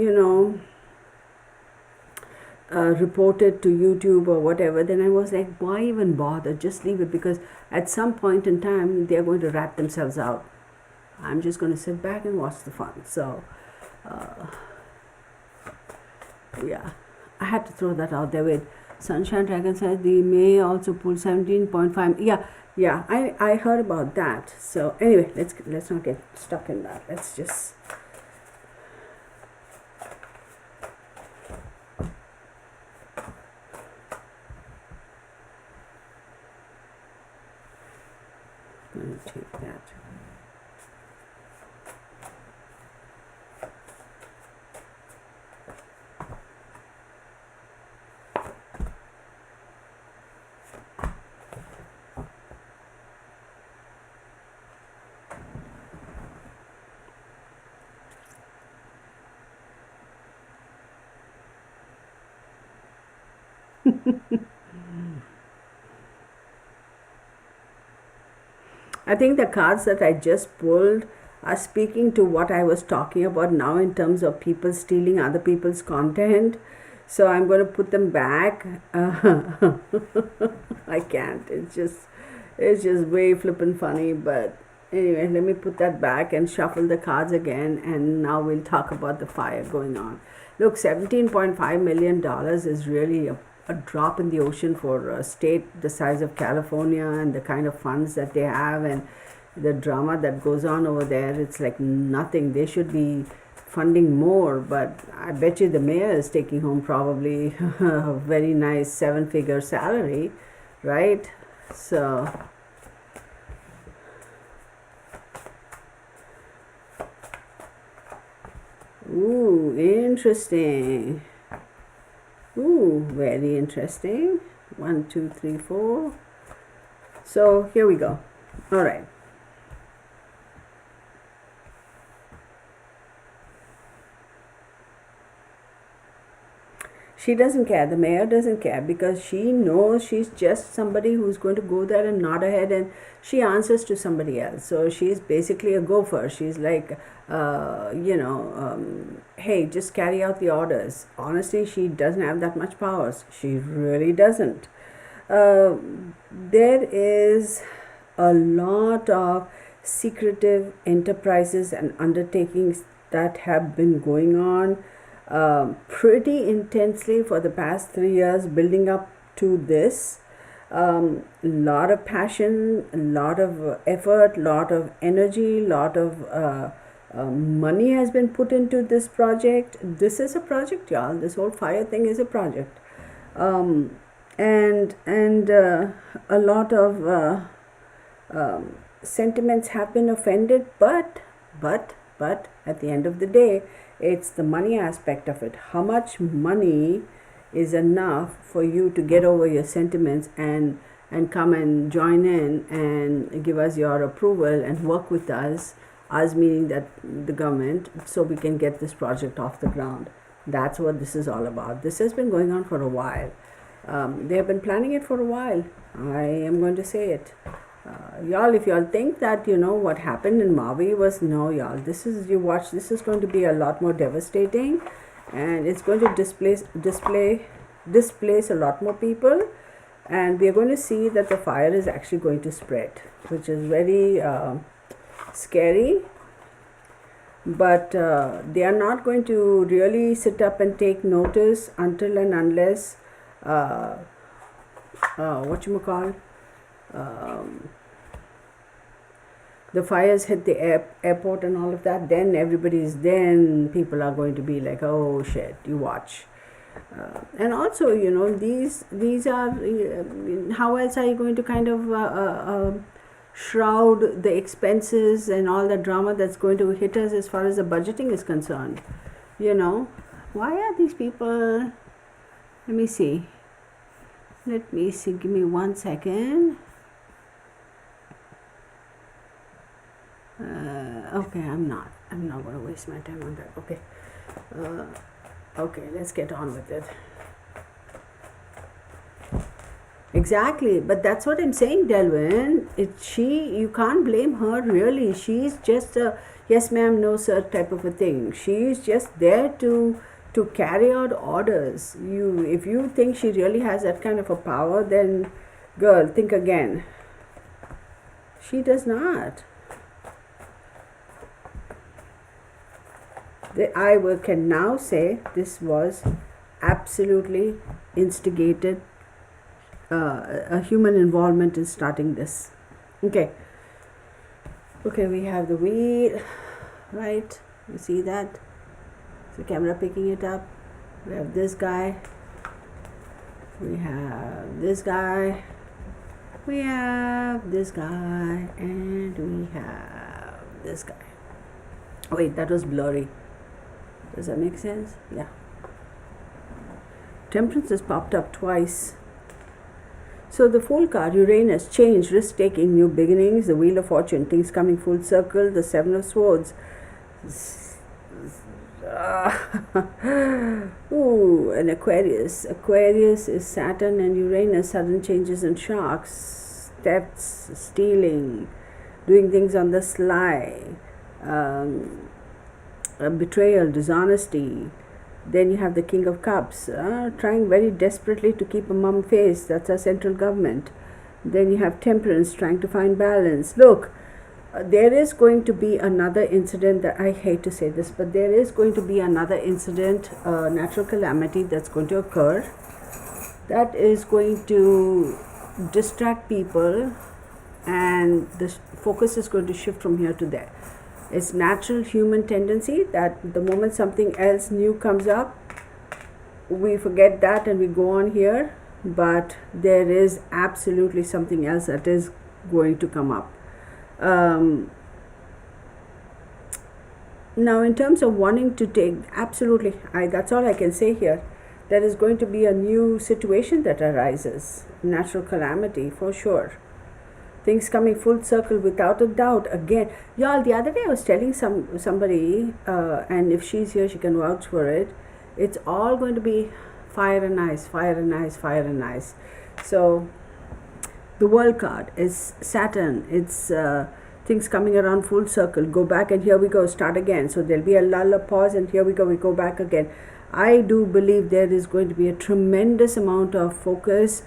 A: report it to YouTube or whatever? Then I was like, why even bother? Just leave it, because at some point in time, they're going to rat themselves out. I'm just going to sit back and watch the fun. So, yeah, I had to throw that out there. With Sunshine Dragon says the May also pulled 17.5. Yeah, I heard about that. So anyway, let's not get stuck in that. Let's just take that. I think the cards that I just pulled are speaking to what I was talking about now in terms of people stealing other people's content. So I'm going to put them back. I can't. It's just way flippin' funny. But anyway, let me put that back and shuffle the cards again. And now we'll talk about the fire going on. Look, $17.5 million is really a drop in the ocean for a state the size of California and the kind of funds that they have and the drama that goes on over there. It's like nothing. They should be funding more, but I bet you the mayor is taking home probably a very nice 7-figure salary, right? So ooh, interesting. Ooh, very interesting. 1, 2, 3, 4. So here we go. All right. She doesn't care. The mayor doesn't care because she knows she's just somebody who's going to go there and nod her head and she answers to somebody else. So she's basically a gopher. She's like, hey, just carry out the orders. Honestly, she doesn't have that much powers. She really doesn't. There is a lot of secretive enterprises and undertakings that have been going on pretty intensely for the past 3 years, building up to this. Lot of passion, a lot of effort, lot of energy, lot of money has been put into this project. This is a project, y'all. This whole fire thing is a project, and a lot of sentiments have been offended, but at the end of the day, it's the money aspect of it. How much money is enough for you to get over your sentiments and come and join in and give us your approval and work with us meaning that the government, so we can get this project off the ground. That's what this is all about. This has been going on for a while. They have been planning it for a while. I am going to say it. Y'all, if y'all think that what happened in Maui was, no, y'all, this is going to be a lot more devastating, and it's going to displace a lot more people, and we are going to see that the fire is actually going to spread, which is very scary. But they are not going to really sit up and take notice until and unless the fires hit the airport and all of that. Then people are going to be like, oh shit, you watch. And also, these are, how else are you going to kind of shroud the expenses and all the drama that's going to hit us as far as the budgeting is concerned? Why are these people? Let me see. Give me 1 second. Okay, I'm not going to waste my time on that. Okay, let's get on with it. Exactly, but that's what I'm saying, Delvin. You can't blame her really. She's just a yes ma'am, no sir type of a thing. She's just there to carry out orders. If you think she really has that kind of a power, then girl, think again. She does not. I can now say this was absolutely instigated. A human involvement in starting this. Okay, we have the wheel, right? You see that? Is the camera picking it up? We have this guy. We have this guy. We have this guy. And we have this guy. Wait, that was blurry. Does that make sense? Yeah. Temperance has popped up twice. So the Fool card, Uranus, change, risk-taking, new beginnings, the Wheel of Fortune, things coming full circle, the Seven of Swords. Ooh, an Aquarius. Aquarius is Saturn and Uranus, sudden changes and shocks, thefts, stealing, doing things on the sly, betrayal, dishonesty. Then you have the King of Cups, trying very desperately to keep a mum face. That's our central government. Then you have Temperance, trying to find balance. Look, there is going to be another incident that I hate to say this, but there is going to be another incident, natural calamity that's going to occur. That is going to distract people, and the focus is going to shift from here to there. It's natural human tendency that the moment something else new comes up, we forget that and we go on here, but there is absolutely something else that is going to come up. Now, in terms of wanting to take, absolutely, that's all I can say here. There is going to be a new situation that arises, natural calamity for sure. Things coming full circle without a doubt. Again, y'all, the other day I was telling somebody, and if she's here, she can vouch for it. It's all going to be fire and ice, fire and ice, fire and ice. So the World card is Saturn. It's things coming around full circle. Go back and here we go, start again. So there'll be a lull, a pause, and here we go back again. I do believe there is going to be a tremendous amount of focus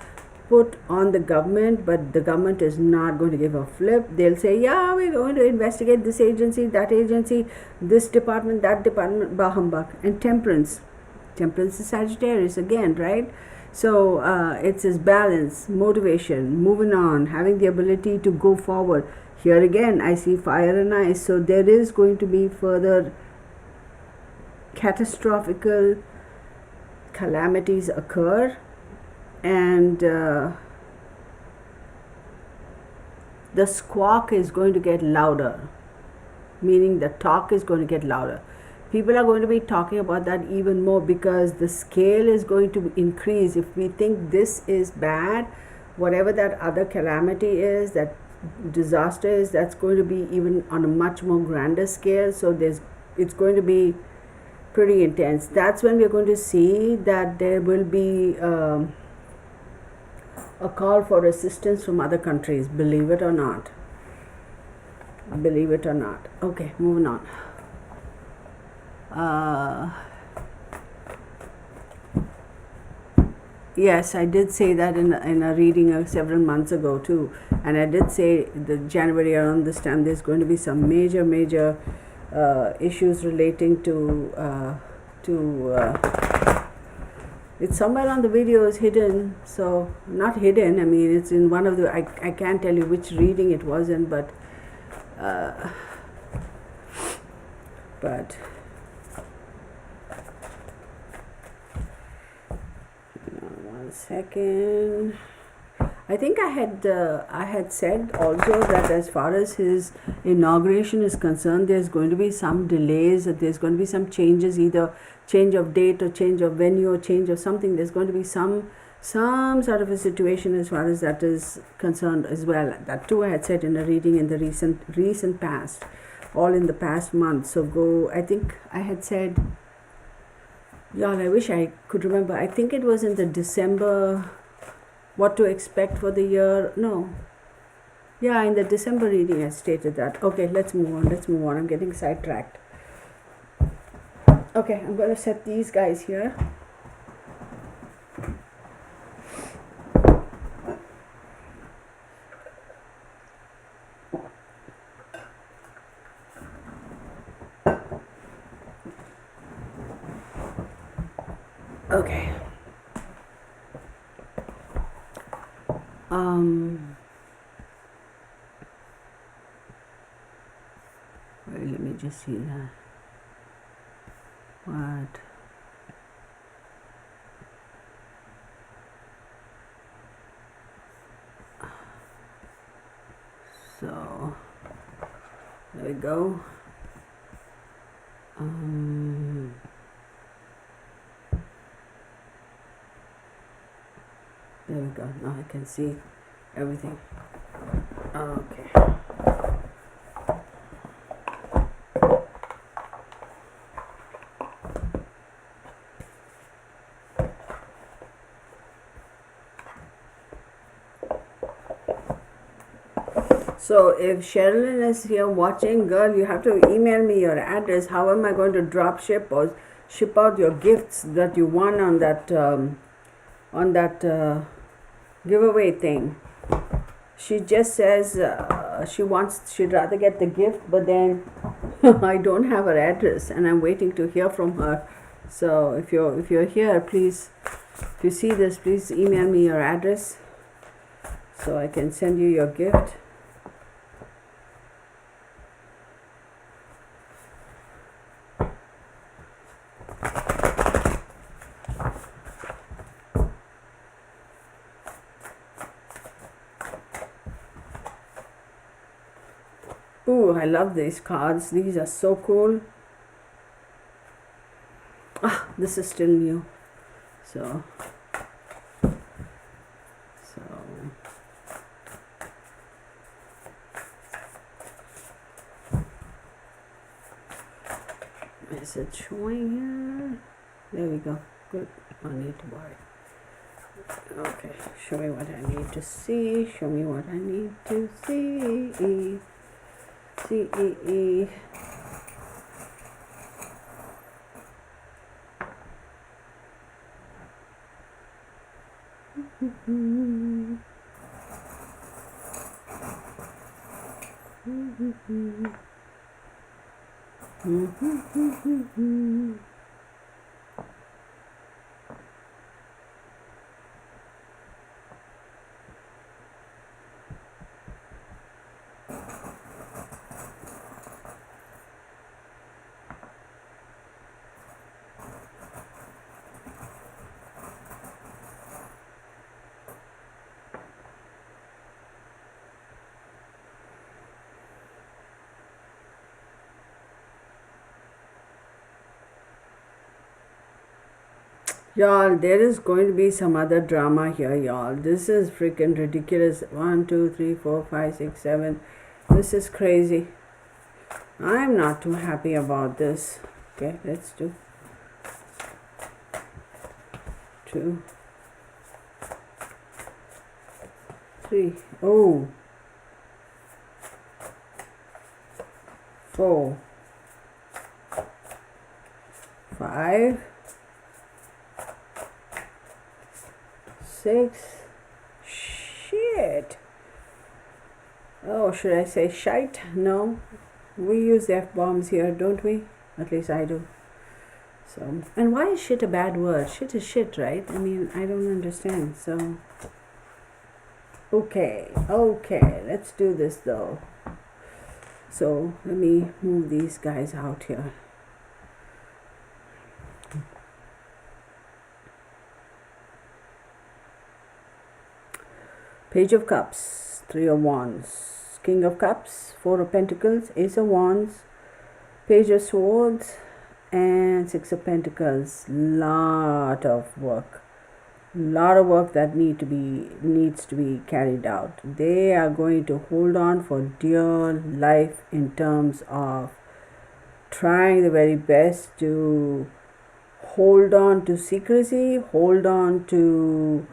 A: put on the government, but the government is not going to give a flip. They'll say, yeah, we're going to investigate this agency, that agency, this department, that department, bah humbug. And Temperance is Sagittarius again, right? So it's his balance, motivation, moving on, having the ability to go forward. Here again, I see fire and ice. So there is going to be further catastrophic calamities occur, and the squawk is going to get louder, meaning the talk is going to get louder. People are going to be talking about that even more because the scale is going to increase. If we think this is bad, whatever that other calamity is, that disaster is, that's going to be even on a much more grander scale. So it's going to be pretty intense. That's when we're going to see that there will be a call for assistance from other countries, believe it or not. Believe it or not. Okay, moving on. Yes, I did say that in a reading several months ago too, and I did say the January around this time there's going to be some major issues relating to it's somewhere on the video is hidden, so not hidden, I mean it's in one of the, I can't tell you which reading it was in, but 1 second. I think I had said also that as far as his inauguration is concerned, there's going to be some delays, that there's going to be some changes, either change of date or change of venue or change of something. There's going to be some sort of a situation as far as that is concerned as well. That too I had said in a reading in the recent past, all in the past month. So I think I had said, y'all, I wish I could remember. I think it was in the December, what to expect for the year. No. Yeah, in the December reading I stated that. Okay, let's move on. I'm getting sidetracked. Okay, I'm going to set these guys here. Okay. Wait, let me just see that. What? So, there we go. There we go. Now I can see everything. Okay. So if Sherilyn is here watching, girl, you have to email me your address. How am I going to drop ship or ship out your gifts that you won on that giveaway thing? She just says she'd rather get the gift, but then I don't have her address, and I'm waiting to hear from her. So if you're here, please, if you see this, please email me your address so I can send you your gift. Ooh, I love these cards. These are so cool. Ah, this is still new. So is it showing here? There we go. Good. I need to buy. Okay, show me what I need to see. Show me what I need to see. CEE. Y'all, there is going to be some other drama here, y'all. This is freaking ridiculous. 1, 2, 3, 4, 5, 6, 7. This is crazy. I'm not too happy about this. Okay, let's do 2, 3. Oh, 4, 5, 6. Shit. Oh, should I say shite? No. We use F-bombs here, don't we? At least I do. So, and why is shit a bad word? Shit is shit, right? I mean, I don't understand. So, okay, let's do this though. So, let me move these guys out here. Page of Cups, 3 of Wands, King of Cups, 4 of Pentacles, Ace of Wands, Page of Swords, and 6 of Pentacles. Lot of work that needs to be carried out. They are going to hold on for dear life in terms of trying the very best to hold on to secrecy, hold on to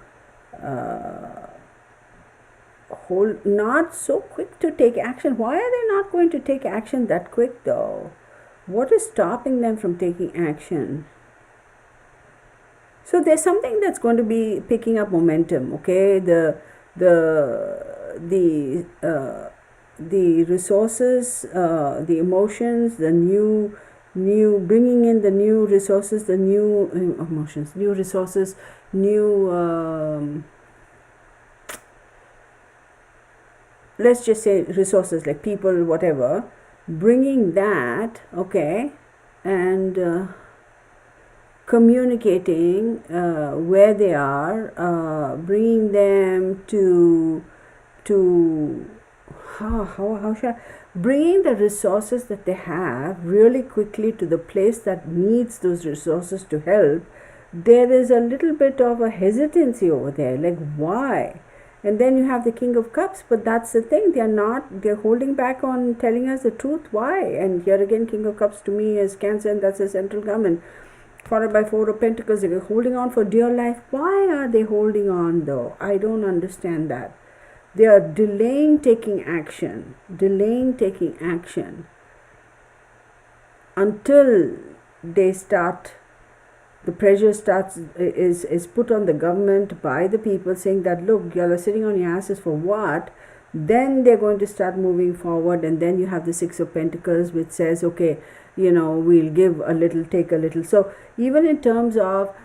A: not so quick to take action. Why are they not going to take action that quick though? What is stopping them from taking action? So there's something that's going to be picking up momentum. Okay, the resources, the emotions, the new bringing in the new resources, the new emotions, new resources, new let's just say resources like people, whatever, bringing that, okay, and communicating where they are, bringing them to how should I, bringing the resources that they have really quickly to the place that needs those resources to help. There is a little bit of a hesitancy over there, like why? And then you have the King of Cups, but that's the thing, they're holding back on telling us the truth. Why? And here again, King of Cups to me is Cancer, and that's the central government, followed by 4 of Pentacles. They're holding on for dear life. Why are they holding on though? I don't understand that. They are delaying taking action until they start, the pressure is put on the government by the people, saying that, look, y'all are sitting on your asses for what? Then they're going to start moving forward. And then you have the Six of Pentacles, which says, okay, we'll give a little, take a little. So even in terms of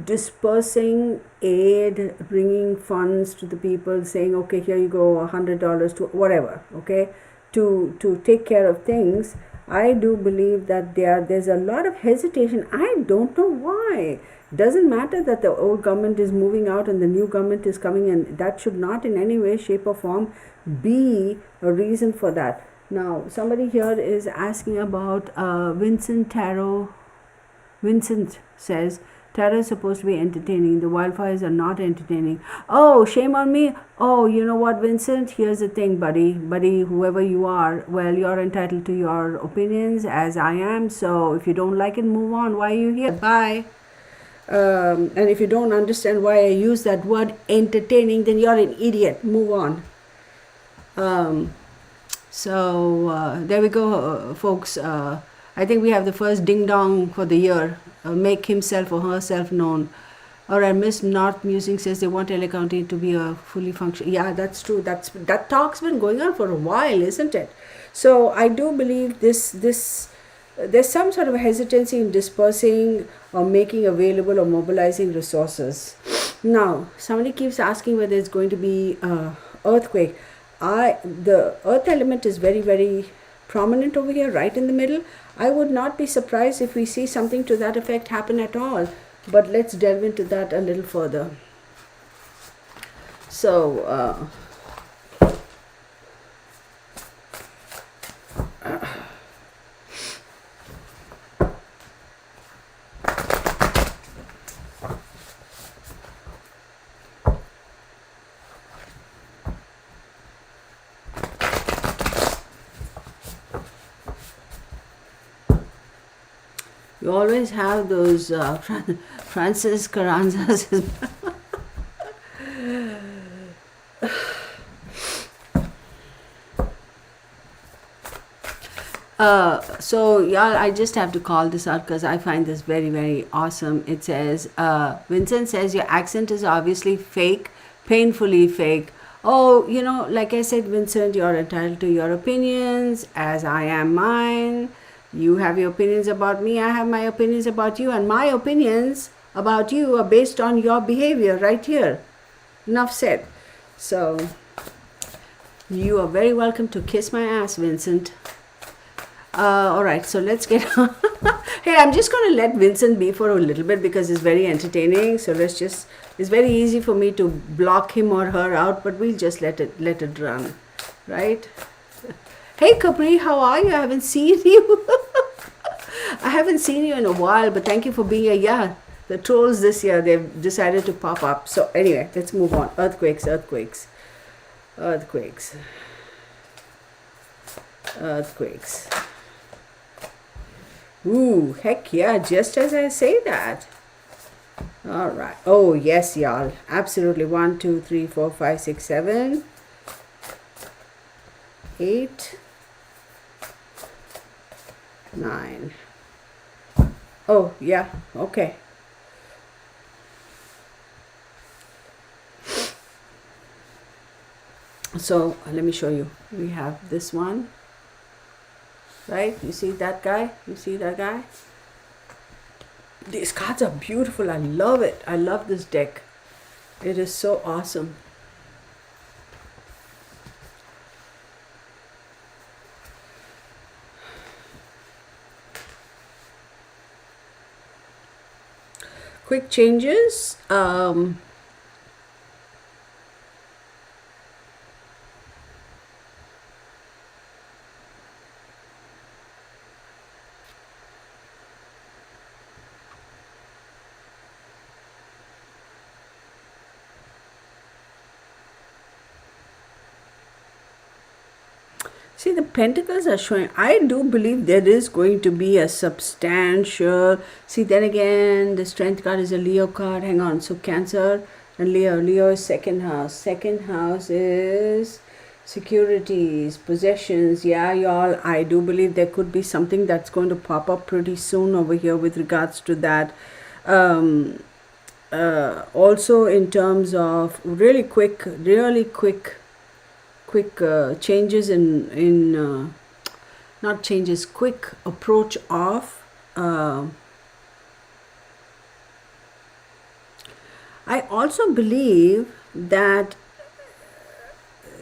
A: dispersing aid, bringing funds to the people, saying, okay, here you go, $100 to whatever, okay, to take care of things, I do believe that there's a lot of hesitation. I don't know why. Doesn't matter that the old government is moving out and the new government is coming in. That should not in any way, shape or form be a reason for that. Now, somebody here is asking about Vincent Tarot. Vincent says, tarot is supposed to be entertaining. The wildfires are not entertaining. Oh, shame on me. Oh, you know what, Vincent? Here's the thing, buddy, whoever you are. Well, you're entitled to your opinions, as I am. So if you don't like it, move on. Why are you here? Bye. And if you don't understand why I use that word entertaining, then you're an idiot. Move on. So there we go, folks. I think we have the first ding dong for the year. Make himself or herself known. Alright, Miss North Musing says they want LA County to be a fully functional. Yeah, that's true. That talk's been going on for a while, isn't it? So I do believe this there's some sort of hesitancy in dispersing or making available or mobilizing resources. Now, somebody keeps asking whether it's going to be earthquake. The earth element is very, very prominent over here, right in the middle. I would not be surprised if we see something to that effect happen at all. But let's delve into that a little further. So, you always have those Francis Carranza's. So y'all, I just have to call this out because I find this very, very awesome. It says, Vincent says, your accent is obviously fake, painfully fake. Oh, like I said, Vincent, you're entitled to your opinions, as I am mine. You have your opinions about me, I have my opinions about you, and my opinions about you are based on your behavior right here. Enough said. So, you are very welcome to kiss my ass, Vincent. Alright, so let's get on. Hey, I'm just going to let Vincent be for a little bit because it's very entertaining. So it's very easy for me to block him or her out, but we'll just let it run, right? Hey Capri, how are you? I haven't seen you. I haven't seen you in a while, but thank you for being here. Yeah, the trolls this year, they've decided to pop up. So anyway, let's move on. Earthquakes. Ooh, heck yeah, just as I say that. Alright. Oh, yes, y'all. Absolutely. 1, 2, 3, 4, 5, 6, 7, 8, 9. Oh, yeah. Okay. So, let me show you. We have this one. Right? You see that guy? These cards are beautiful. I love it. I love this deck. It is so awesome. Quick changes. See, the pentacles are showing. I do believe there is going to be a substantial. See, then again, the strength card is a Leo card. Hang on. So Cancer, And Leo is second house. Second house is securities, possessions. Yeah, y'all, I do believe there could be something that's going to pop up pretty soon over here with regards to that. Also in terms of really quick changes in not changes, quick approach of I also believe that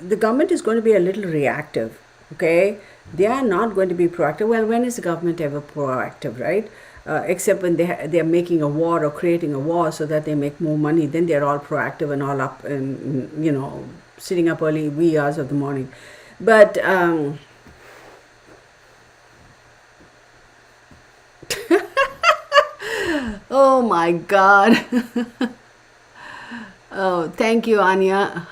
A: the government is going to be a little reactive. Okay, they are not going to be proactive. Well, when is the government ever proactive, right? Except when they are making a war or creating a war so that they make more money, then they're all proactive and all up and sitting up early wee hours of the morning. But oh my God. Oh, thank you, Anya.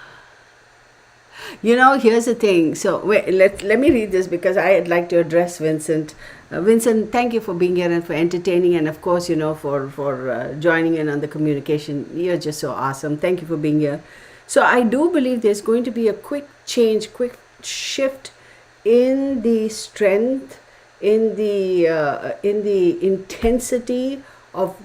A: Here's the thing. So wait, let me read this because I'd like to address Vincent. Vincent, thank you for being here and for entertaining, and of course, for joining in on the communication. You're just so awesome. Thank you for being here. So I do believe there's going to be a quick change, quick shift in the strength, in the intensity of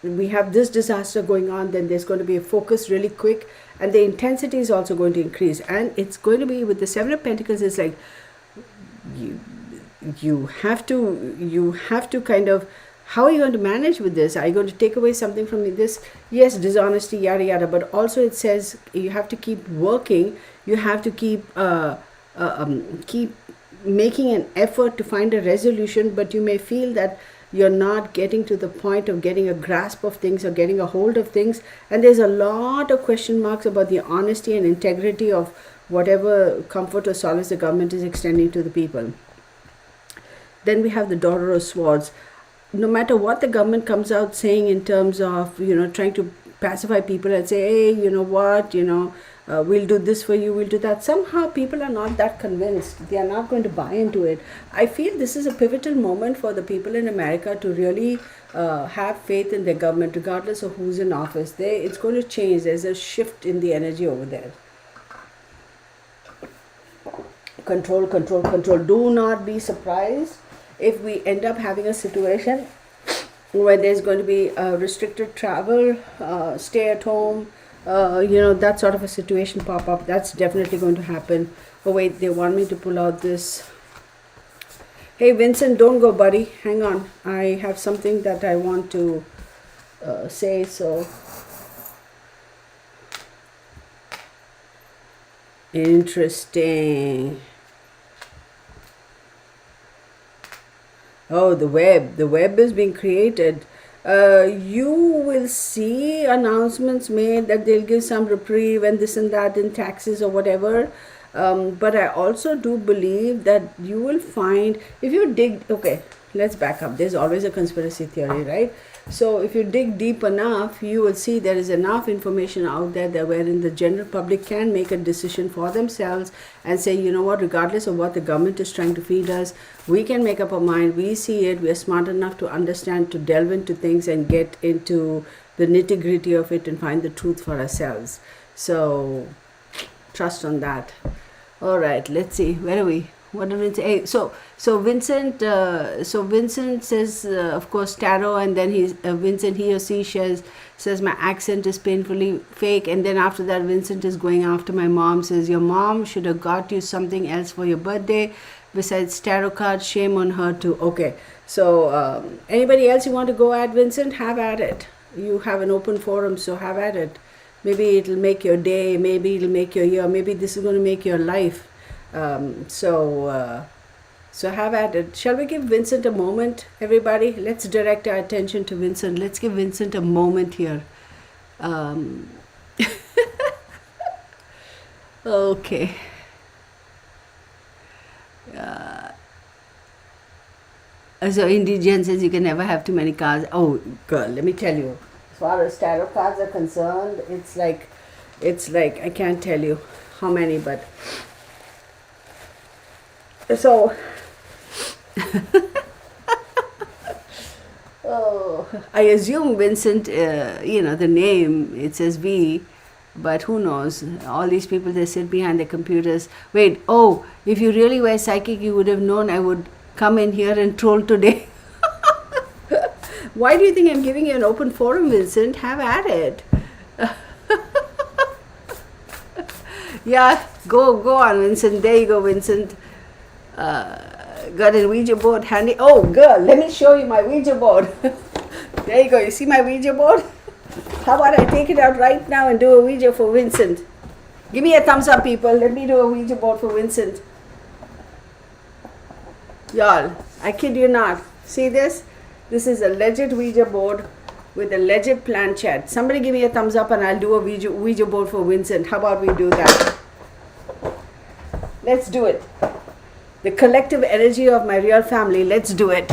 A: we have this disaster going on, then there's going to be a focus really quick, and the intensity is also going to increase. And it's going to be with the Seven of Pentacles. It's like you have to kind of, how are you going to manage with this? Are you going to take away something from this? Yes, dishonesty, yada yada, but also it says you have to keep working. You have to keep making an effort to find a resolution, but you may feel that you're not getting to the point of getting a grasp of things or getting a hold of things, and there's a lot of question marks about the honesty and integrity of whatever comfort or solace the government is extending to the people. Then we have the Daughter of Swords. No matter what the government comes out saying in terms of trying to pacify people and say, hey, you know what, we'll do this for you, we'll do that, somehow people are not that convinced. They are not going to buy into it. I feel this is a pivotal moment for the people in America to really have faith in their government, regardless of who's in office. It's going to change. There's a shift in the energy over there. Control, control, control. Do not be surprised if we end up having a situation where there's going to be restricted travel, stay at home, that sort of a situation pop up. That's definitely going to happen. Oh wait, they want me to pull out this. Hey Vincent, don't go, buddy. Hang on. I have something that I want to say. So interesting. Oh, the web is being created. You will see announcements made that they'll give some reprieve and this and that in taxes or whatever. But I also do believe that you will find, if you dig, okay, let's back up. There's always a conspiracy theory, right? So if you dig deep enough, you will see there is enough information out there that wherein the general public can make a decision for themselves and say, you know what, regardless of what the government is trying to feed us, we can make up our mind. We see it. We are smart enough to understand, to delve into things and get into the nitty-gritty of it and find the truth for ourselves. So trust on that. All right, let's see. Where are we? What did we say? So Vincent says, of course, tarot, and then Vincent, he or she says my accent is painfully fake, and then after that Vincent is going after my mom, says your mom should have got you something else for your birthday besides tarot cards. Shame on her too. Okay, so anybody else you want to go at, Vincent? Have at it. You have an open forum, so have at it. Maybe it'll make your day, maybe it'll make your year, maybe this is going to make your life. So have at it. Shall we give Vincent a moment, everybody? Let's direct our attention to Vincent. Let's give Vincent a moment here. Okay. So Indian says you can never have too many cards. Oh, girl, let me tell you. As far as tarot cards are concerned, it's like I can't tell you how many, but so Oh, I assume Vincent, the name, it says V, but who knows? All these people, they sit behind their computers. Wait, oh, if you really were psychic, you would have known I would come in here and troll today. Why do you think I'm giving you an open forum, Vincent? Have at it. Yeah, go on, Vincent. There you go, Vincent. Got a Ouija board handy. Oh, girl, let me show you my Ouija board. There you go. You see my Ouija board? How about I take it out right now and do a Ouija for Vincent? Give me a thumbs up, people. Let me do a Ouija board for Vincent. Y'all, I kid you not. See this? This is a legit Ouija board with a legit planchette. Somebody give me a thumbs up and I'll do a Ouija board for Vincent. How about we do that? Let's do it. The collective energy of my real family, let's do it.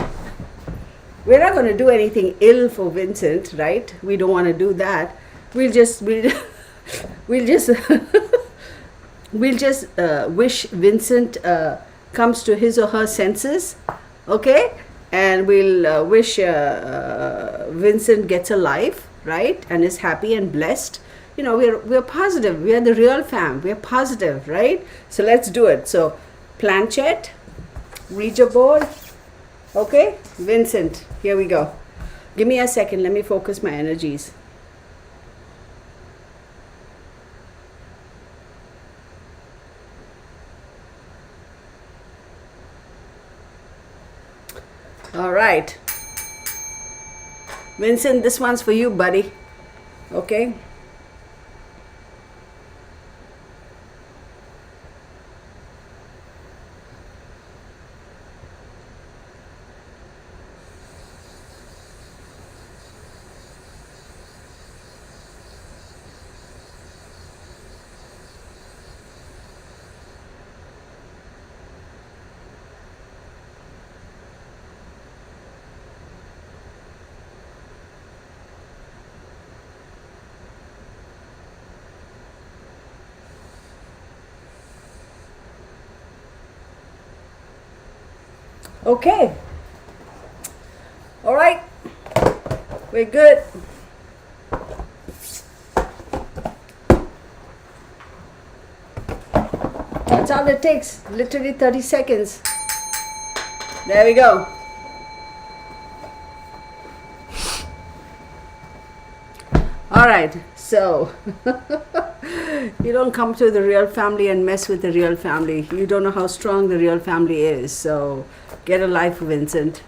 A: We're not going to do anything ill for Vincent, right? We don't want to do that. We'll just wish Vincent comes to his or her senses, okay? And we'll wish Vincent gets a life, right? And is happy and blessed. We're positive. We are the real fam. We're positive, right? So let's do it. So planchette, Ouija board, okay? Vincent, here we go. Give me a second. Let me focus my energies. All right. Vincent, this one's for you, buddy. Okay? Okay. All right. We're good. That's all it takes. Literally 30 seconds. There we go. All right. So, you don't come to the real family and mess with the real family. You don't know how strong the real family is. So, get a life, Vincent.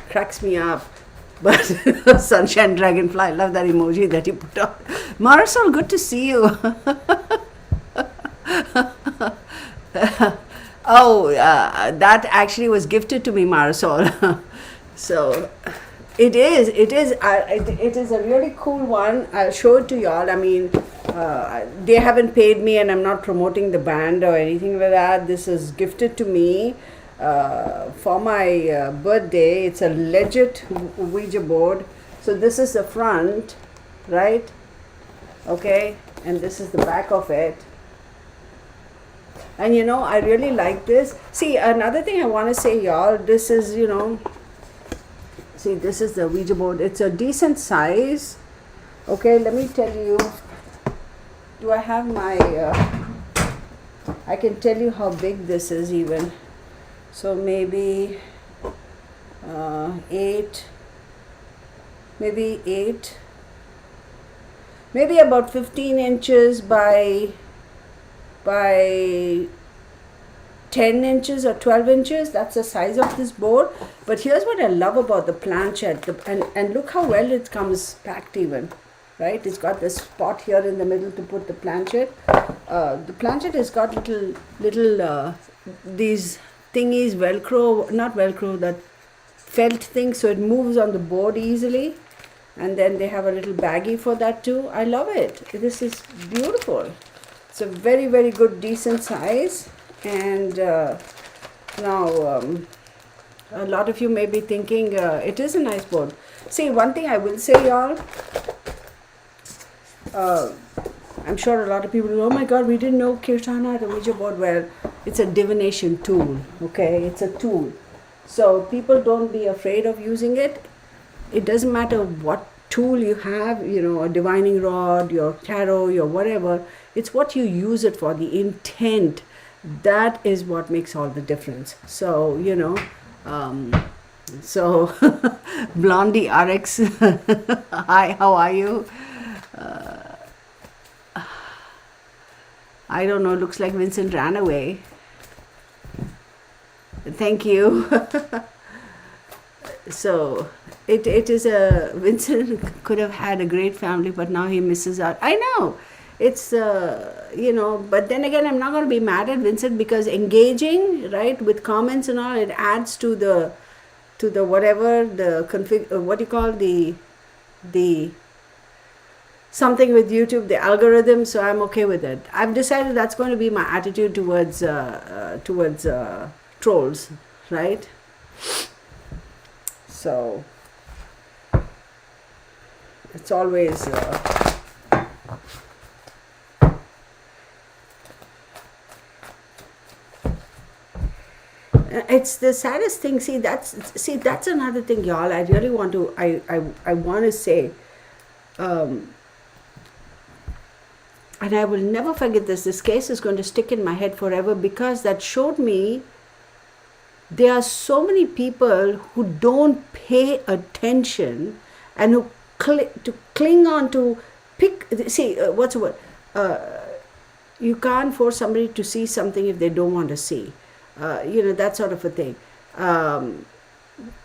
A: Cracks me up. But sunshine dragonfly, I love that emoji that you put on. Marisol, good to see you. That actually was gifted to me, Marisol. So it is a really cool one. I'll show it to y'all. I mean, they haven't paid me and I'm not promoting the band or anything like that. This is gifted to me for my birthday. It's a legit Ouija board. So this is the front, right? Okay, and this is the back of it. And I really like this. See, another thing I want to say, y'all, this is, see, this is the Ouija board. It's a decent size. Okay, let me tell you. Do I have my, I can tell you how big this is even. So maybe 8, maybe about 15 inches by 10 inches or 12 inches. That's the size of this board. But here's what I love about the planchette. And look how well it comes packed even. Right? It's got this spot here in the middle to put the planchette. The planchette has got little these thingies, Velcro, not Velcro, that felt thing, so it moves on the board easily. And then they have a little baggie for that too. I love it. This is beautiful. It's a very, very good, decent size. And now a lot of you may be thinking it is a nice board. See, one thing I will say, y'all, I'm sure a lot of people, oh my God, we didn't know Kirtana had a Ouija board. Well, it's a divination tool. Okay, it's a tool. So people, don't be afraid of using it. It doesn't matter what tool you have, a divining rod, your tarot, your whatever. It's what you use it for, the intent. That is what makes all the difference. So, so Blondie RX, hi, how are you? I don't know, looks like Vincent ran away. Thank you. So it is Vincent could have had a great family, but now he misses out. I know. It's but then again, I'm not going to be mad at Vincent, because engaging, right, with comments and all, it adds to the whatever the what do you call the something with YouTube, the algorithm. So I'm okay with it. I've decided that's going to be my attitude towards trolls, right? So it's always it's the saddest thing. See, that's another thing, y'all. I really want to I want to say, and I will never forget this case is going to stick in my head forever, because that showed me there are so many people who don't pay attention, and who cling on to what's the word, you can't force somebody to see something if they don't want to see, that sort of a thing.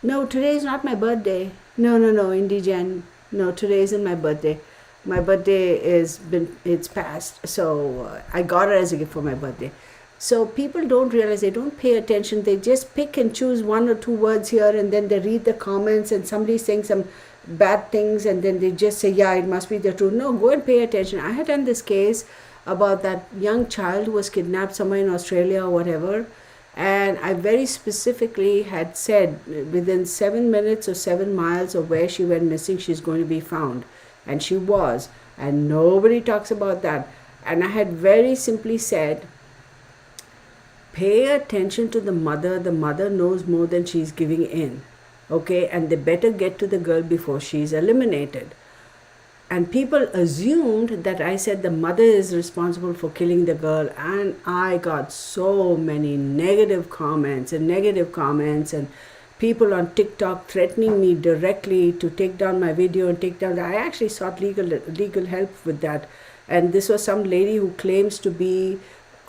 A: No, today is not my birthday. No, Indigen. No, today isn't my birthday. My birthday it's past, so I got it as a gift for my birthday. So people don't realize, they don't pay attention. They just pick and choose one or two words here, and then they read the comments, and somebody's saying some bad things, and then they just say, yeah, it must be the truth. No, go and pay attention. I had done this case about that young child who was kidnapped somewhere in Australia or whatever, and I very specifically had said within 7 minutes or 7 miles of where she went missing, she's going to be found. And she was, and nobody talks about that. And I had very simply said, pay attention to the mother. The mother knows more than she's giving in. Okay, and they better get to the girl before she's eliminated. And people assumed that I said the mother is responsible for killing the girl, and I got so many negative comments and people on TikTok threatening me directly to take down my video and take down. I actually sought legal help with that. And this was some lady who claims to be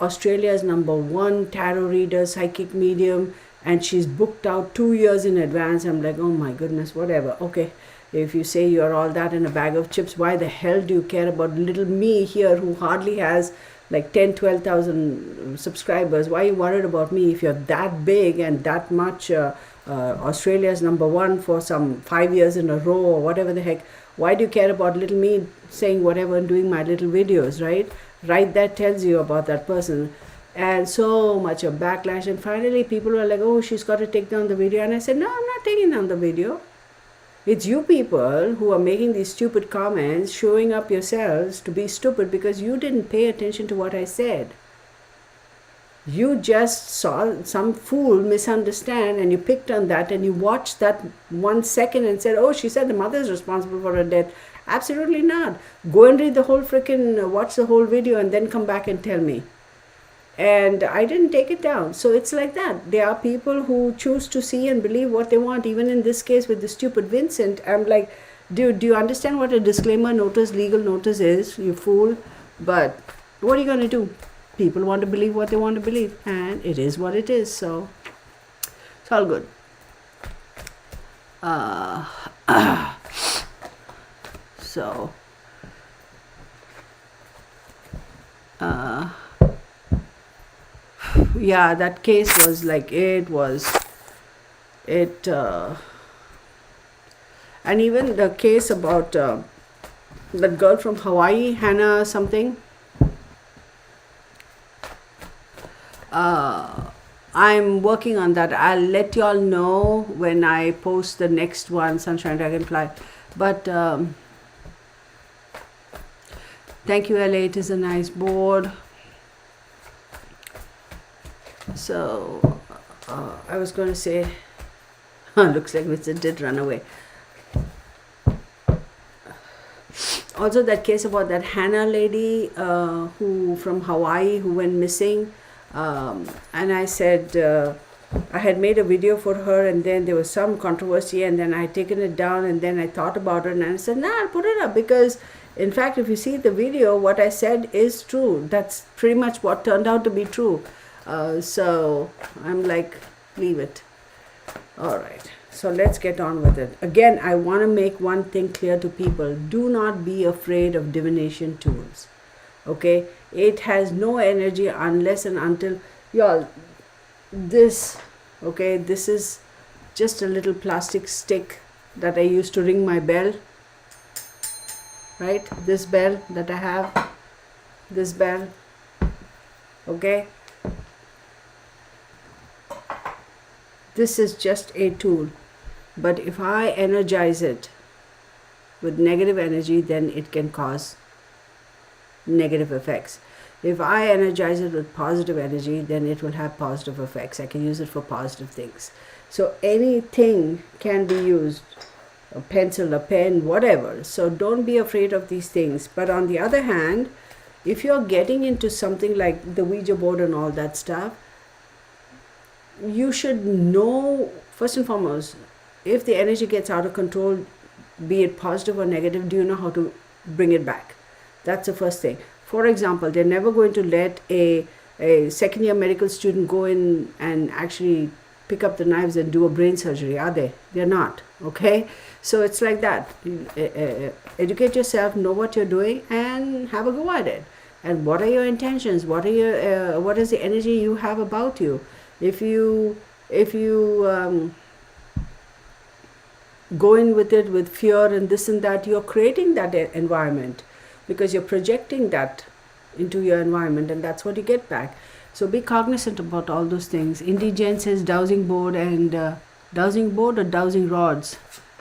A: Australia's #1 tarot reader, psychic medium, and she's booked out 2 years in advance. I'm like, oh my goodness, whatever. Okay, if you say you're all that in a bag of chips, why the hell do you care about little me here who hardly has like 10,000-12,000 subscribers? Why are you worried about me if you're that big and that much Australia's #1 for some 5 years in a row or whatever the heck? Why do you care about little me saying whatever and doing my little videos, right? Right, that tells you about that person. And so much of backlash, and finally people were like, oh, she's got to take down the video. And I said, no, I'm not taking down the video. It's you people who are making these stupid comments, showing up yourselves to be stupid because you didn't pay attention to what I said. You just saw some fool misunderstand, and you picked on that, and you watched that 1 second and said, oh, she said the mother is responsible for her death. Absolutely not. Go and read the whole watch the whole video, and then come back and tell me. And I didn't take it down. So it's like that. There are people who choose to see and believe what they want. Even in this case with the stupid Vincent, I'm like, dude, do you understand what a disclaimer notice, legal notice is, you fool? But what are you going to do? People want to believe what they want to believe, and it is what it is. So it's all good. So yeah, that case was like, and even the case about that girl from Hawaii, Hannah something, I'm working on that. I'll let y'all know when I post the next one, Sunshine Dragonfly. But thank you, LA. It is a nice board. So I was going to say, looks like Vincent did run away. Also, that case about that Hannah lady who from Hawaii who went missing, and I said I had made a video for her, and then there was some controversy, and then I had taken it down, and then I thought about it, and I said, "Nah, I'll put it up because, in fact, if you see the video, what I said is true. That's pretty much what turned out to be true." So I'm like, leave it. All right. So let's get on with it. Again, I want to make one thing clear to people. Do not be afraid of divination tools. Okay? It has no energy unless and until, y'all, this, okay, this is just a little plastic stick that I use to ring my bell. Right? This bell that I have. This bell. Okay? This is just a tool. But if I energize it with negative energy, then it can cause negative effects. If I energize it with positive energy, then it will have positive effects. I can use it for positive things. So anything can be used, a pencil, a pen, whatever. So don't be afraid of these things. But on the other hand, if you're getting into something like the Ouija board and all that stuff, you should know, first and foremost, if the energy gets out of control, be it positive or negative, do you know how to bring it back? That's the first thing. For example, they're never going to let a second-year medical student go in and actually pick up the knives and do a brain surgery, are they? They're not, okay? So it's like that. Educate yourself, know what you're doing, and have a go at it. And what are your intentions? What is the energy you have about you? If you go in with it with fear and this and that, you're creating that environment because you're projecting that into your environment, and that's what you get back. So be cognizant about all those things. Indigene says dowsing board and dowsing board or dowsing rods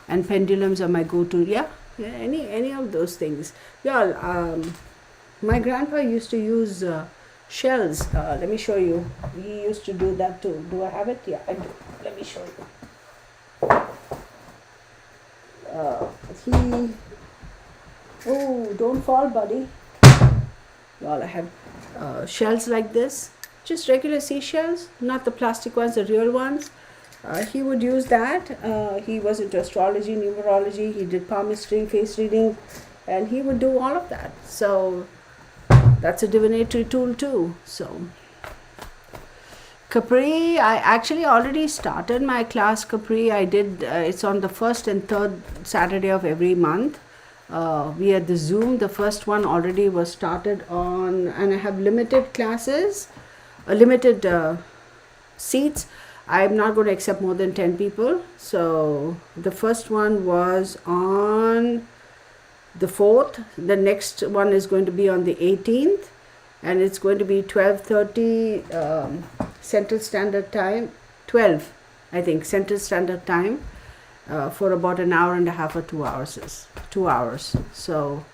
A: and pendulums are my go-to. Yeah, any of those things. Yeah, my grandpa used to use shells. Let me show you. He used to do that too. Do I have it? Yeah, I do. Let me show you. Oh, don't fall, buddy. Well, I have shells like this, just regular seashells, not the plastic ones, the real ones. He would use that. He was into astrology, numerology, he did palmistry, face reading, and he would do all of that. So that's a divinatory tool too. So Capri, I actually already started my class Capri. I did, it's on the first and third Saturday of every month. We had the Zoom, the first one already was started on, and I have limited classes, limited seats. I'm not going to accept more than 10 people. So the first one was on the 4th. The next one is going to be on the 18th. And it's going to be 12:30 Central Standard Time, 12, I think, Central Standard Time, for about an hour and a half or 2 hours. 2 hours. So,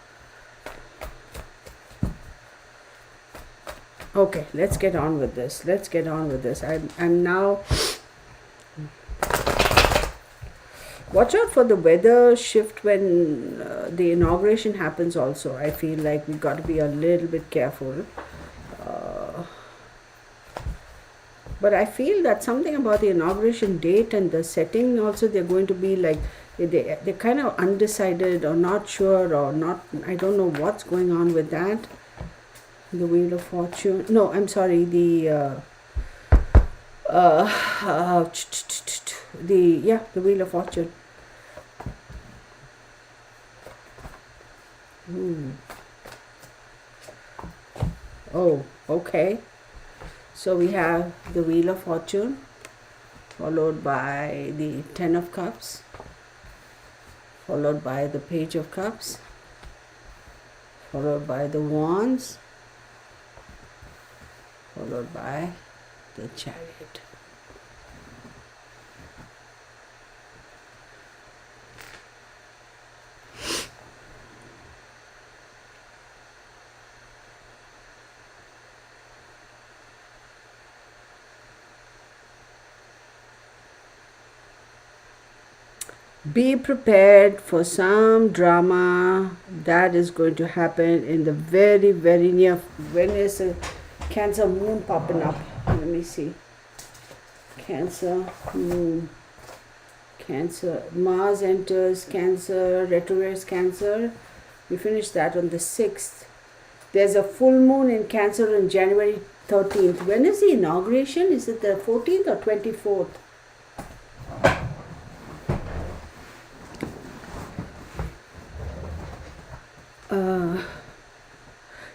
A: okay, let's get on with this. I'm now. Watch out for the weather shift when the inauguration happens also. I feel like we got to be a little bit careful. But I feel that something about the inauguration date and the setting also, they're going to be like, they're kind of undecided or not sure or not, I don't know what's going on with that. The Wheel of Fortune. No, I'm sorry, the Wheel of Fortune. Oh, okay. So we have the Wheel of Fortune, followed by the Ten of Cups, followed by the Page of Cups, followed by the Wands, followed by the Chariot. Be prepared for some drama that is going to happen in the very, very near. When is a Cancer moon popping up? Let me see. Cancer moon. Cancer. Mars enters Cancer, retrogrades Cancer. We finished that on the 6th. There's a full moon in Cancer on January 13th. When is the inauguration? Is it the 14th or 24th?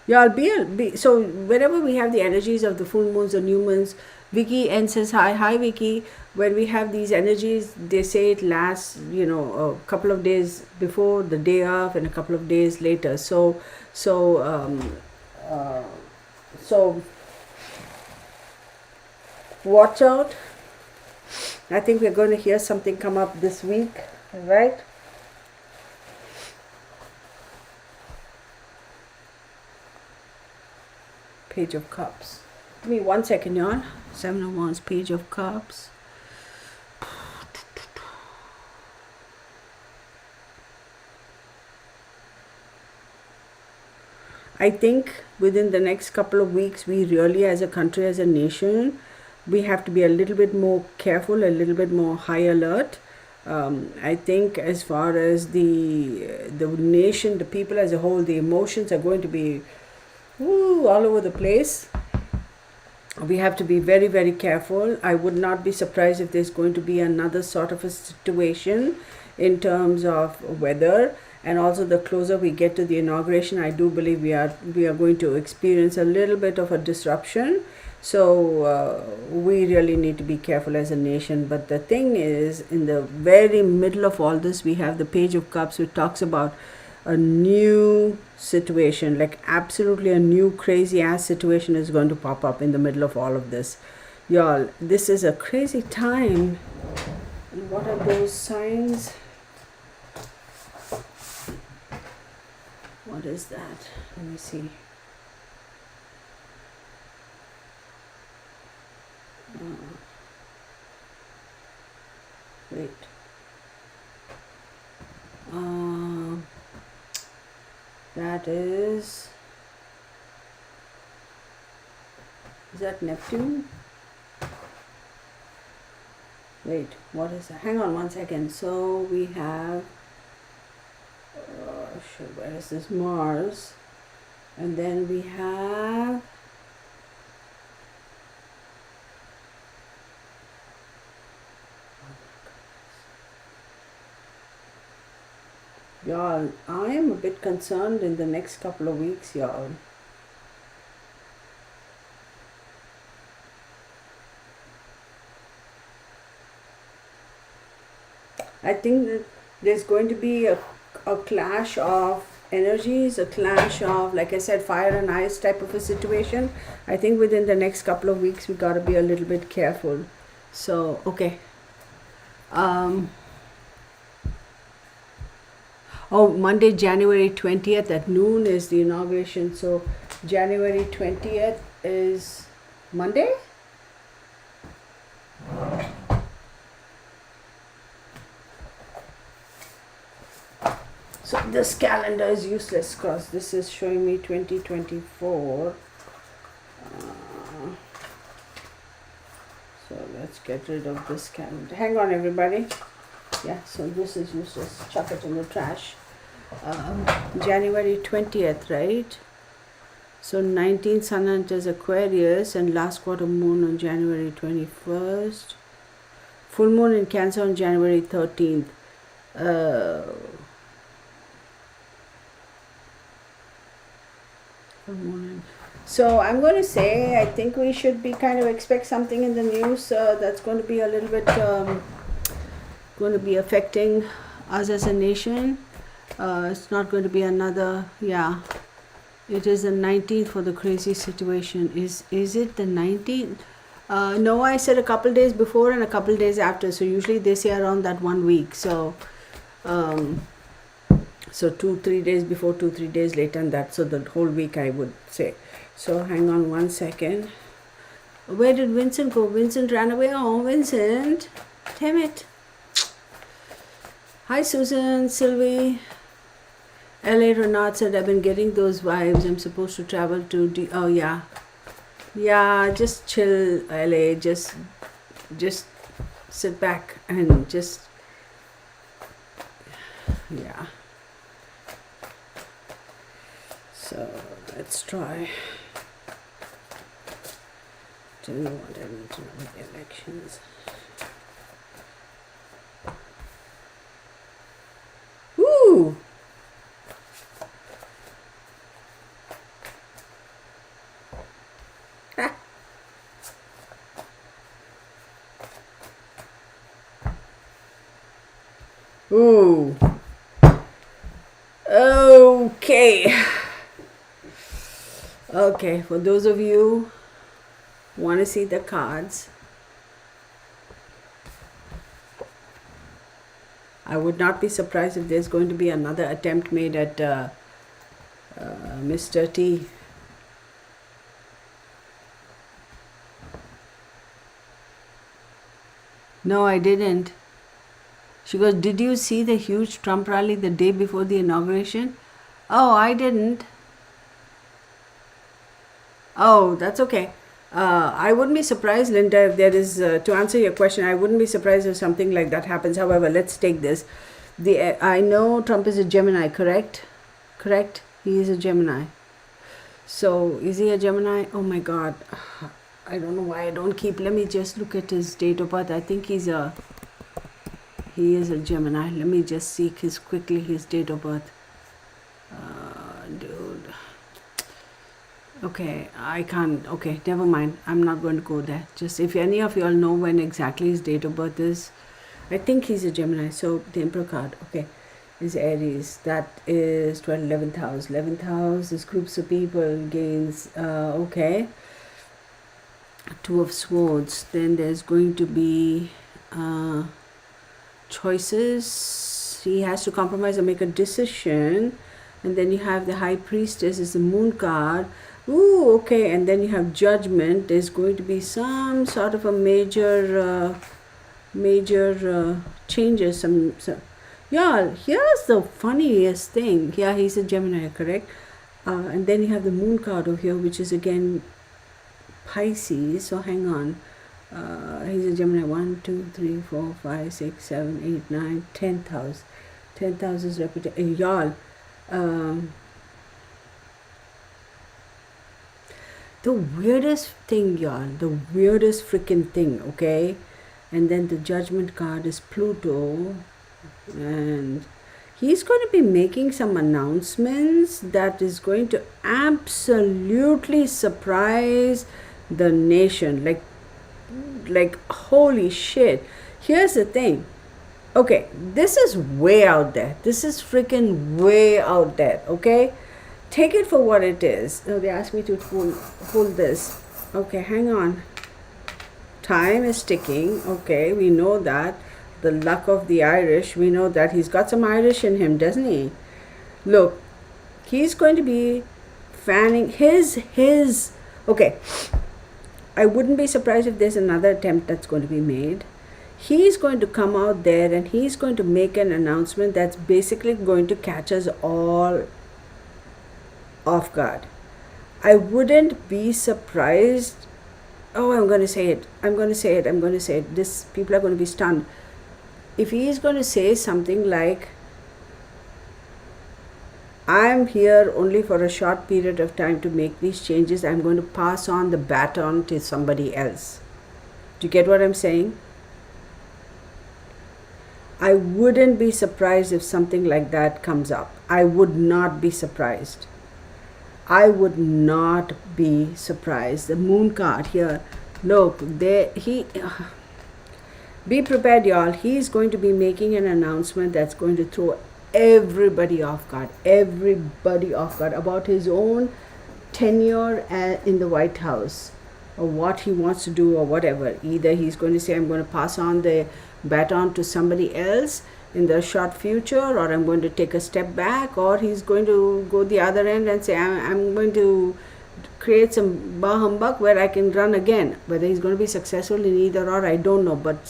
A: Y'all be so whenever we have the energies of the full moons or new moons, Vicky N says hi Vicky. When we have these energies, they say it lasts a couple of days before, the day of, and a couple of days later. So watch out. I think we're going to hear something come up this week, right? Page of Cups. Give me 1 second, y'all. 7 of Wands, Page of Cups. I think within the next couple of weeks, we really, as a country, as a nation, we have to be a little bit more careful, a little bit more high alert. I think as far as the nation, the people as a whole, the emotions are going to be all over the place. We have to be very, very careful. I would not be surprised if there's going to be another sort of a situation in terms of weather. And also, the closer we get to the inauguration, I do believe we are going to experience a little bit of a disruption. So we really need to be careful as a nation. But the thing is, in the very middle of all this, we have the Page of Cups, which talks about a new situation, like absolutely a new crazy ass situation is going to pop up in the middle of all of this. Y'all, this is a crazy time. And what are those signs? What is that? Let me see. Wait. That is that Neptune? Wait, what is that? Hang on 1 second. So we have, where is this? Mars. And then we have y'all, I am a bit concerned in the next couple of weeks, y'all. I think that there's going to be a clash of energies, a clash of, like I said, fire and ice type of a situation. I think within the next couple of weeks, we got to be a little bit careful. So, okay. Monday, January 20th at noon is the inauguration. So January 20th is Monday? So this calendar is useless because this is showing me 2024. So let's get rid of this calendar. Hang on, everybody. Yeah, so this is useless. Chuck it in the trash. January 20th, right? So 19th Sun enters Aquarius and last quarter moon on January 21st. Full moon in Cancer on January 13th. So I'm going to say I think we should be kind of expect something in the news that's going to be a little bit going to be affecting us as a nation. It's not going to be another, yeah. It is the 19th for the crazy situation. Is it the 19th? No, I said a couple days before and a couple days after. So usually they say around that 1 week. So, so 2-3 days before, 2-3 days later, and that. So the whole week I would say. So hang on 1 second. Where did Vincent go? Vincent ran away. Oh, Vincent, damn it. Hi Susan, Sylvie. LA Renard said, I've been getting those vibes. I'm supposed to travel to oh yeah. Yeah, just chill, LA. Just sit back and just, yeah. So let's try. Do you know what I need to know with the elections? Woo! Ooh. Okay. Okay, for those of you who want to see the cards, I would not be surprised if there's going to be another attempt made at Mr. T. No, I didn't. She goes, did you see the huge Trump rally the day before the inauguration? Oh, I didn't. Oh, that's okay. I wouldn't be surprised, Linda, if there is, to answer your question, I wouldn't be surprised if something like that happens. However, let's take this. I know Trump is a Gemini, correct? Correct? He is a Gemini. So, is he a Gemini? Oh my God. I don't know why I don't keep. Let me just look at his date of birth. I think he is a Gemini. Let me just seek his date of birth. Dude. Okay, I can't. Okay, never mind. I'm not going to go there. Just if any of you all know when exactly his date of birth is, I think he's a Gemini. So the Emperor card, okay, is Aries. That is 11th house. 11th house is groups of people, gains. Okay. Two of Swords. Then there's going to be choices. He has to compromise or make a decision. And then you have the High Priestess is the Moon card. Ooh, okay. And then you have Judgment. There's going to be some sort of a major changes. Some yeah. Here's the funniest thing. Yeah, he's a Gemini, correct? And then you have the Moon card over here, which is again Pisces. So hang on. He's a Gemini. 1, 2, 3, 4, 5, 6, 7, 8, 9, 10th house. 10th house is reputation. Y'all. The weirdest thing, y'all. The weirdest freaking thing, okay? And then the Judgment card is Pluto. And he's going to be making some announcements that is going to absolutely surprise the nation. Like holy shit. Here's the thing. Okay, this is way out there. This is freaking way out there, okay? Take it for what it is. Oh, they asked me to hold this. Okay, hang on. Time is ticking. Okay, we know that. The luck of the Irish. We know that he's got some Irish in him, doesn't he? Look, he's going to be fanning his. Okay, I wouldn't be surprised if there's another attempt that's going to be made. He's going to come out there and he's going to make an announcement that's basically going to catch us all off guard. I wouldn't be surprised. Oh, I'm going to say it. This people are going to be stunned. If he is going to say something like, I'm here only for a short period of time to make these changes. I'm going to pass on the baton to somebody else. Do you get what I'm saying? I wouldn't be surprised if something like that comes up. I would not be surprised. I would not be surprised. The Moon card here. Look, be prepared, y'all. He's going to be making an announcement that's going to throw everybody off guard. Everybody off guard about his own tenure in the White House, or what he wants to do, or whatever. Either he's going to say, I'm going to pass on the baton to somebody else in the short future, or I'm going to take a step back, or he's going to go the other end and say, I'm going to create some bah humbug where I can run again. Whether he's going to be successful in either or, I don't know. But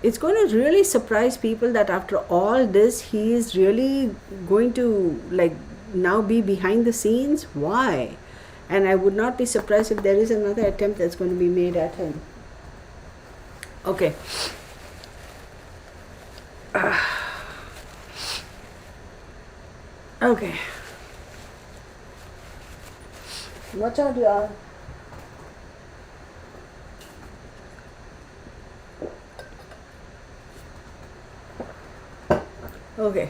A: it's going to really surprise people that after all this, he is really going to like now be behind the scenes. Why? And I would not be surprised if there is another attempt that's going to be made at him. Okay. Okay. Watch out, y'all. Okay.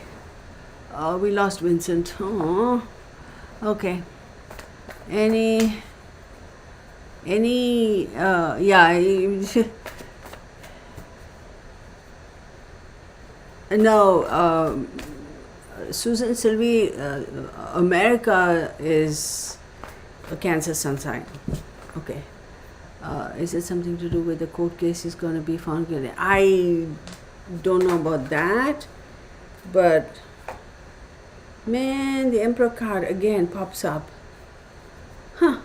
A: We lost Vincent. Oh. Okay. Any yeah. No, Susan Sylvie, America is a Cancer sun sign. Okay. Is it something to do with the court case is going to be found guilty? I don't know about that, but man, the Emperor card again pops up. Huh.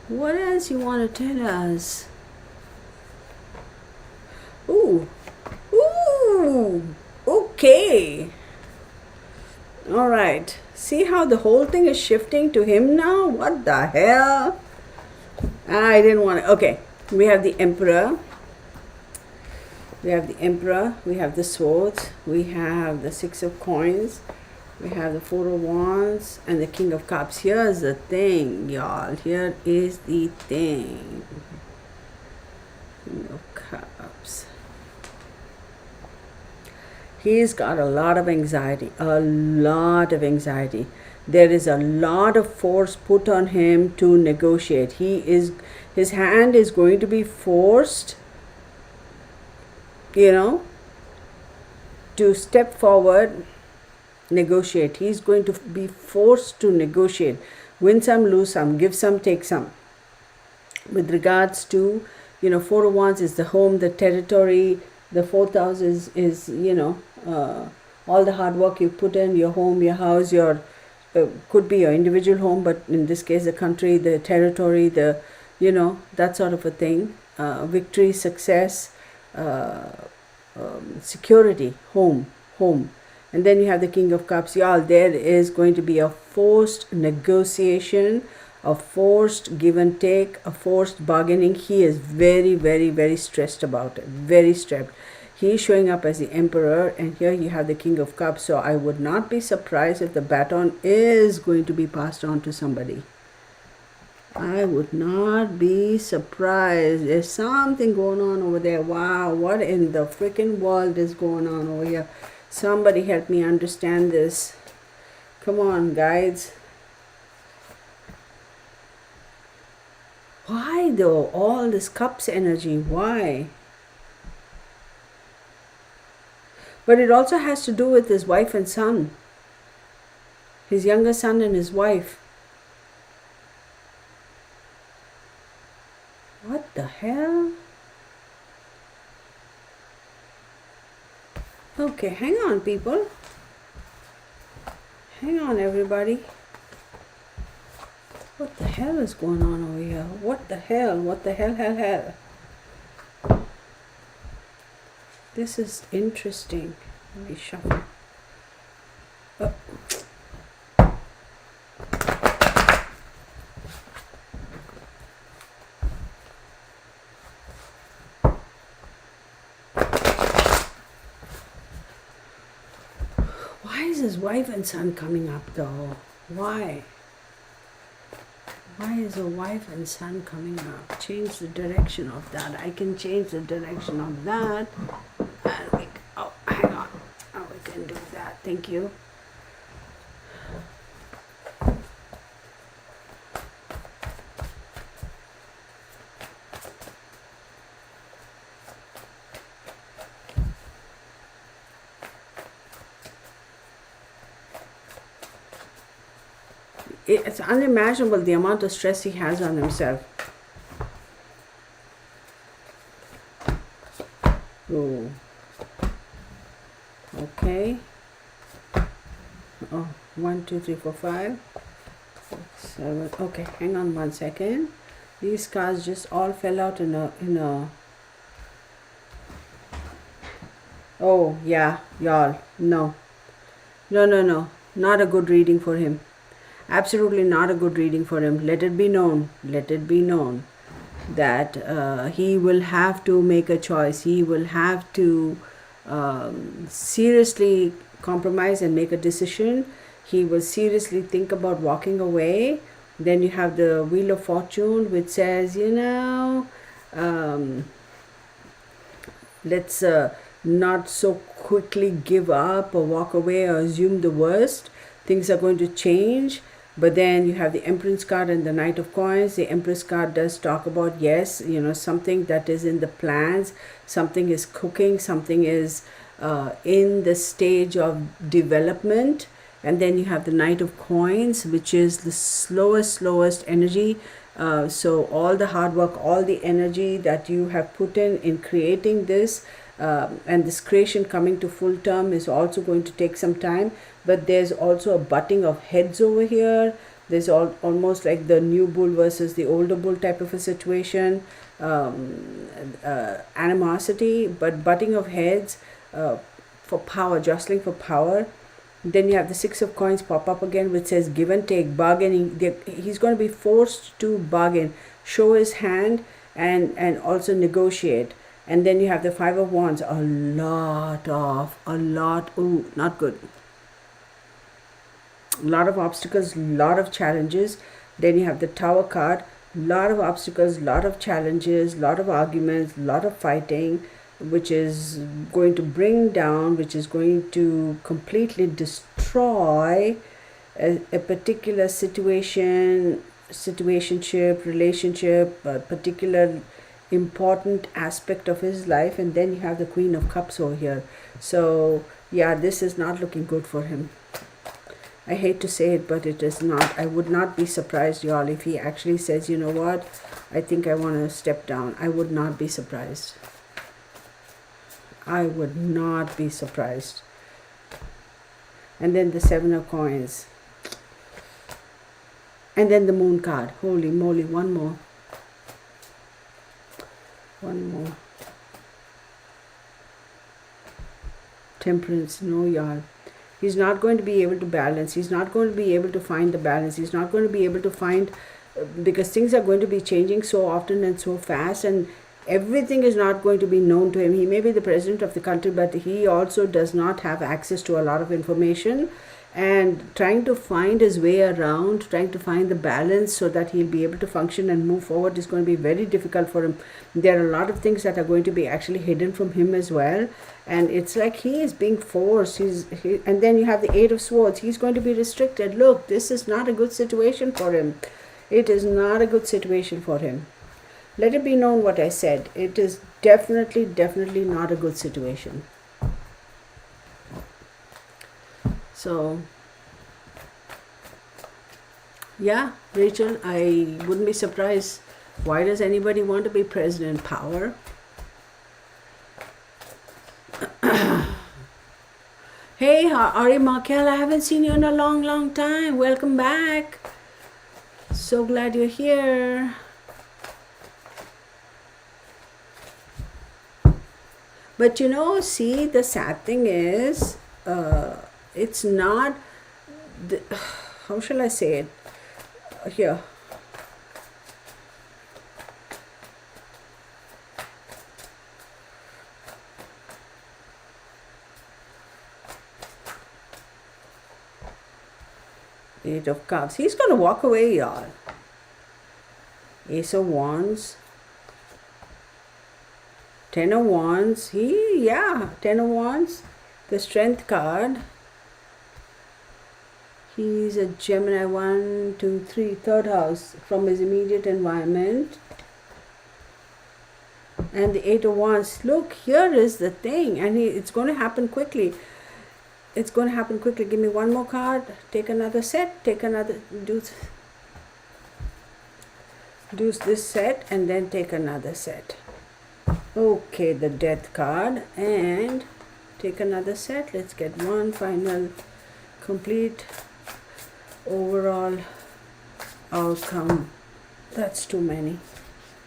A: What else you want to tell us? Ooh. Okay. All right. See how the whole thing is shifting to him now? What the hell? I didn't want to. Okay. We have the Emperor. We have the Swords. We have the Six of Coins. We have the Four of Wands and the King of Cups. Here's the thing, y'all. Here is the thing. King of Cups. He's got a lot of anxiety. There is a lot of force put on him to negotiate. His hand is going to be forced, to step forward, negotiate. He's going to be forced to negotiate. Win some, lose some, give some, take some. With regards to, Four of Wands is the home, the territory. The fourth house is all the hard work you put in, your home, your house, your could be your individual home, but in this case the country, the territory, that sort of a thing. Victory, success, security, home. And then you have the King of Cups. Y'all, there is going to be a forced negotiation, a forced give and take, a forced bargaining. He is very, very, very stressed about it. Very stressed. He is showing up as the Emperor, and here you have the King of Cups. So I would not be surprised if the baton is going to be passed on to somebody. I would not be surprised. There's something going on over there. Wow, what in the freaking world is going on over here? Somebody help me understand this. Come on, guides. Why though? All this cups energy. Why? But it also has to do with his wife and son. His younger son and his wife. What the hell? Okay, hang on, people. Hang on, everybody. What the hell is going on over here? What the hell? Hell? This is interesting. Let me shuffle. Oh. Why is his wife and son coming up though? Why? Why is a wife and son coming up? Change the direction of that. I can change the direction of that. And hang on. Oh, we can do that. Thank you. It's unimaginable the amount of stress he has on himself. Oh. Okay. Oh, 1, 2, 3, 4, 5, 6, 7. Okay, hang on 1 second. These cards just all fell out in a Oh, yeah, y'all. No. No, no, no. Not a good reading for him. Absolutely not a good reading for him. Let it be known. Let it be known that he will have to make a choice. He will have to seriously compromise and make a decision. He will seriously think about walking away. Then you have the Wheel of Fortune, which says, um, let's not so quickly give up or walk away or assume the worst. Things are going to change. But then you have the Empress card and the Knight of Coins. The Empress card does talk about, yes, something that is in the plans, something is cooking, something is in the stage of development. And then you have the Knight of Coins, which is the slowest energy. So all the hard work, all the energy that you have put in creating this, and this creation coming to full term is also going to take some time. But there's also a butting of heads over here. There's almost like the new bull versus the older bull type of a situation, animosity, but butting of heads for power, jostling for power. Then you have the Six of Coins pop up again, which says give and take, bargaining. He's going to be forced to bargain, show his hand, and also negotiate. And then you have the Five of Wands, a lot, ooh, not good. A lot of obstacles, lot of challenges. Then you have the Tower card, lot of obstacles, lot of challenges, lot of arguments, lot of fighting, which is going to bring down, which is going to completely destroy a particular situationship, relationship, a particular important aspect of his life. And then you have the Queen of Cups over here. So yeah, this is not looking good for him. I hate to say it, but it is not. I would not be surprised, y'all, if he actually says, you know what, I think I want to step down. I would not be surprised. I would not be surprised. And then the Seven of Coins. And then the Moon card. Holy moly, one more. One more. Temperance, no, y'all. He's not going to be able to balance. He's not going to be able to find the balance. He's not going to be able to find, because things are going to be changing so often and so fast, and everything is not going to be known to him. He may be the president of the country, but he also does not have access to a lot of information. And trying to find his way around, trying to find the balance so that he'll be able to function and move forward is going to be very difficult for him. There are a lot of things that are going to be actually hidden from him as well. And it's like he is being forced. And then you have the Eight of Swords. He's going to be restricted. Look, this is not a good situation for him. It is not a good situation for him. Let it be known what I said. It is definitely not a good situation. So, yeah, Rachel, I wouldn't be surprised. Why does anybody want to be president? Power. Hey, Ari Markel, I haven't seen you in a long time. Welcome back. So glad you're here. But see, the sad thing is, it's not, how shall I say it? Here. Eight of Cups. He's going to walk away, y'all. Ace of Wands. Ten of Wands. Ten of Wands. The Strength card. He's a Gemini, 1, 2, 3, third house from his immediate environment. And the Eight of Wands. Look, here is the thing. And it's going to happen quickly. It's going to happen quickly. Give me one more card. Take another set. Take another. Do this set and then take another set. Okay, the Death card. And take another set. Let's get one final complete overall outcome. That's too many,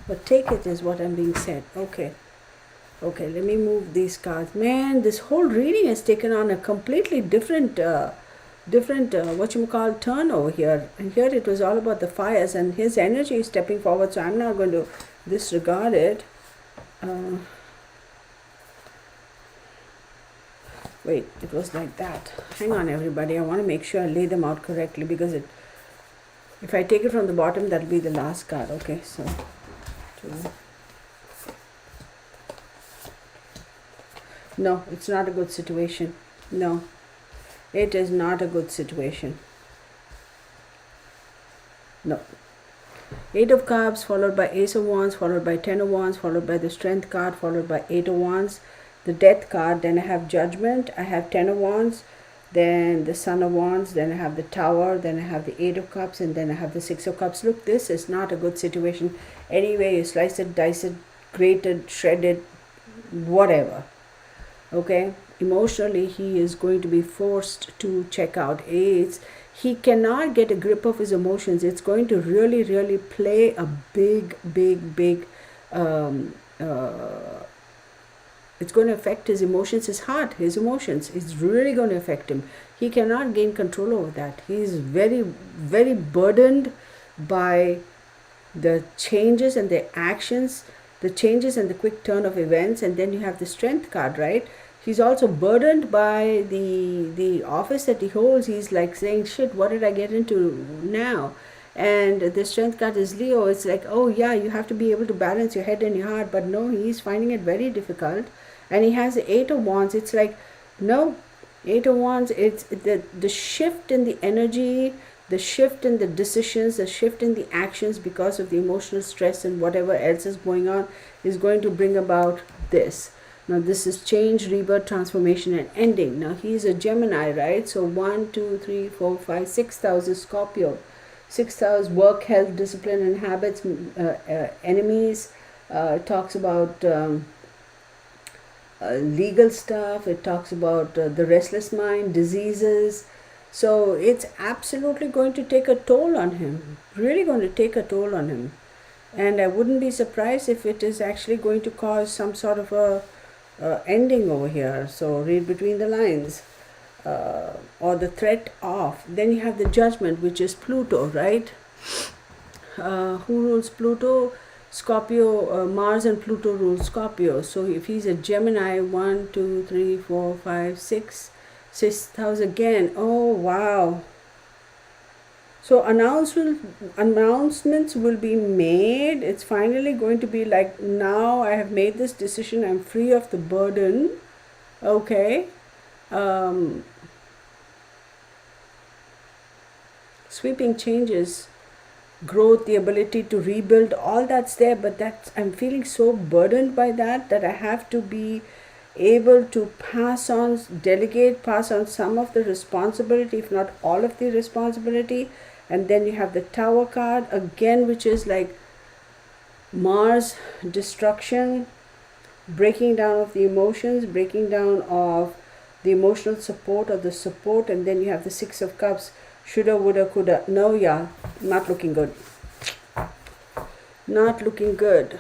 A: but take it is what I'm being said. Okay, Okay, let me move these cards. Man, this whole reading has taken on a completely different turn over here. And here it was all about the fires, and his energy is stepping forward, so I'm not going to disregard it. Wait, it was like that. Hang on, everybody. I want to make sure I lay them out correctly, because if I take it from the bottom, that'll be the last card. Okay, so 2. No, it's not a good situation. No, it is not a good situation. No. 8 of Cups, followed by Ace of Wands, followed by 10 of Wands, followed by the Strength card, followed by 8 of Wands, the Death card, then I have Judgment, I have 10 of Wands, then the Sun of Wands, then I have the Tower, then I have the 8 of Cups, and then I have the 6 of Cups. Look, this is not a good situation. Anyway, you slice it, dice it, grate it, shred it, whatever. Okay, emotionally he is going to be forced to check out. He cannot get a grip of his emotions. It's going to really play a big it's going to affect his emotions, his heart, his emotions. It's really going to affect him. He cannot gain control over that. He is very burdened by the changes and the actions, the changes and the quick turn of events. And then you have the Strength card, right? He's also burdened by the office that he holds. He's like saying, shit, what did I get into now? And the Strength card is Leo. It's like, oh yeah, you have to be able to balance your head and your heart. But no, he's finding it very difficult. And he has the 8 of Wands. It's like, no, 8 of Wands, it's the shift in the energy, the shift in the decisions, the shift in the actions because of the emotional stress and whatever else is going on is going to bring about this. Now this is change, rebirth, transformation, and ending. Now he's a Gemini, right? So 1, 2, 3, 4, 5, 6th house is Scorpio. 6th house, work, health, discipline, and habits, enemies. It talks about legal stuff. It talks about the restless mind, diseases. So it's absolutely going to take a toll on him. Really going to take a toll on him. And I wouldn't be surprised if it is actually going to cause some sort of a ending over here. So read between the lines. Or the threat of. Then you have the Judgment, which is Pluto, right? Who rules Pluto? Scorpio. Mars and Pluto rule Scorpio. So if he's a Gemini, 1, 2, 3, 4, 5, 6, 6th house again. Oh wow. So announcements will be made. It's finally going to be like, now I have made this decision. I'm free of the burden. Okay. Sweeping changes, growth, the ability to rebuild, all that's there. But I'm feeling so burdened by that I have to be able to pass on some of the responsibility, if not all of the responsibility. And then you have the Tower card again, which is like Mars, destruction, breaking down of the emotions, breaking down of the emotional support or the support. And then you have the 6 of Cups, shoulda, woulda, coulda. No, yeah, not looking good. Not looking good.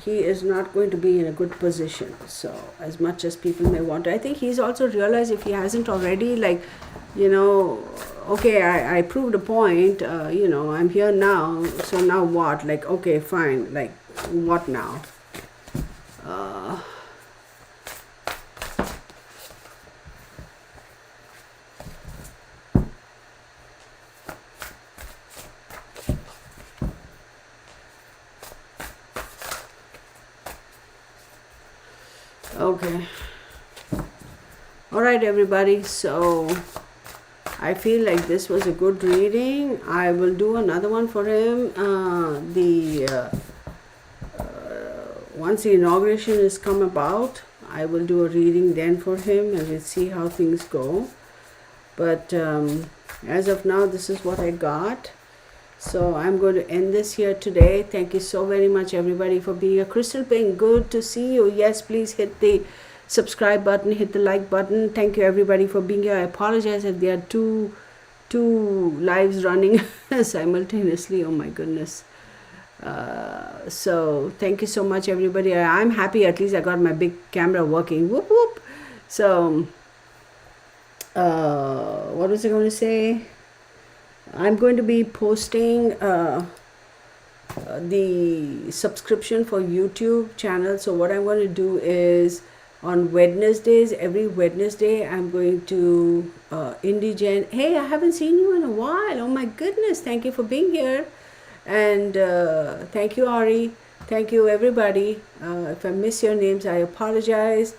A: He is not going to be in a good position. So as much as people may want to, I think he's also realized, if he hasn't already, like, okay, I proved a point, I'm here now, so now what? Like, okay, fine, like, what now? Okay. All right, everybody. So I feel like this was a good reading. I will do another one for him. Once the inauguration is come about, I will do a reading then for him, and we'll see how things go. But as of now, this is what I got. So I'm going to end this here today. Thank you so very much, everybody, for being a Crystal Pink. Good to see you. Yes, please hit the subscribe button, hit the like button. Thank you, everybody, for being here. I apologize if there are two lives running simultaneously. Oh my goodness. So thank you so much, everybody. I'm happy at least I got my big camera working. Whoop whoop. So what was I going to say? I'm going to be posting the subscription for YouTube channel. So what I'm going to do is on Wednesdays, every Wednesday, I'm going to Indigen. Hey, I haven't seen you in a while. Oh my goodness, thank you for being here. And thank you, Ari. Thank you, everybody. If I miss your names, I apologize.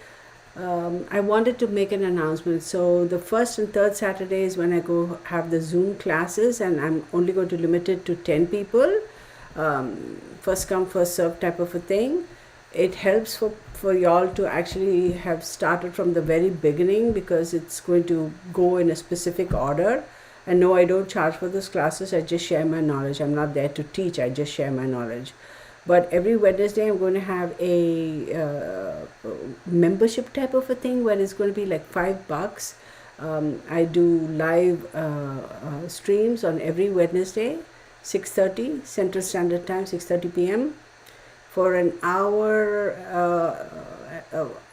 A: I wanted to make an announcement. So the first and third Saturdays when I go have the Zoom classes, and I'm only going to limit it to 10 people. First come, first serve type of a thing. It helps for y'all to actually have started from the very beginning, because it's going to go in a specific order. And no, I don't charge for those classes. I just share my knowledge. I'm not there to teach. I just share my knowledge. But every Wednesday, I'm going to have a membership type of a thing where it's going to be like $5. I do live streams on every Wednesday, 6:30 Central Standard Time, 6:30 p.m. for an hour,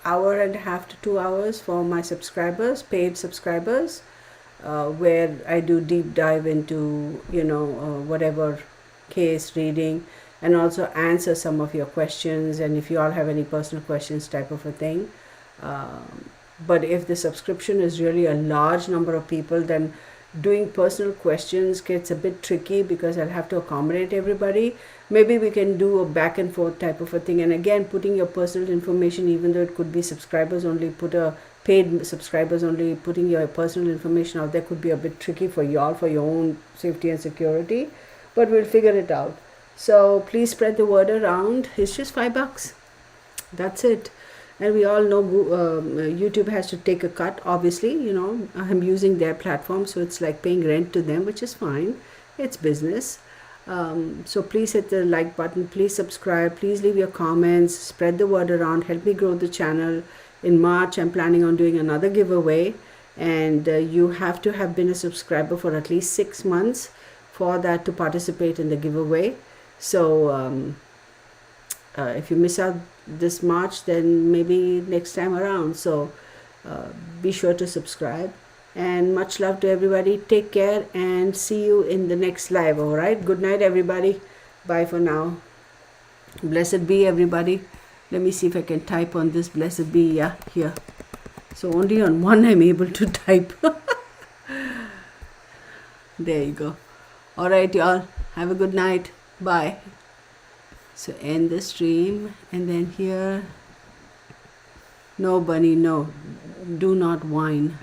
A: hour and a half to 2 hours for my subscribers, paid subscribers, where I do deep dive into, whatever case reading, and also answer some of your questions, and if you all have any personal questions type of a thing. But if the subscription is really a large number of people, then doing personal questions gets a bit tricky, because I'll have to accommodate everybody. Maybe we can do a back and forth type of a thing. And again, putting your personal information, even though it could be subscribers only, put a paid subscribers only, putting your personal information out there could be a bit tricky for y'all, for your own safety and security. But we'll figure it out. So please spread the word around. It's just $5. That's it. And we all know YouTube has to take a cut, obviously. I'm using their platform, so it's like paying rent to them, which is fine. It's business. So please hit the like button. Please subscribe. Please leave your comments. Spread the word around. Help me grow the channel. In March, I'm planning on doing another giveaway. And you have to have been a subscriber for at least 6 months for that to participate in the giveaway. So if you miss out this March, then maybe next time around. So be sure to subscribe, and much love to everybody. Take care and see you in the next live. All right, good night, everybody. Bye for now. Blessed be, everybody. Let me see if I can type on this. Blessed be. Yeah, here. So only on one I'm able to type. There you go. All right, y'all, have a good night. Bye. So end the stream, and then here, no bunny, no, do not whine.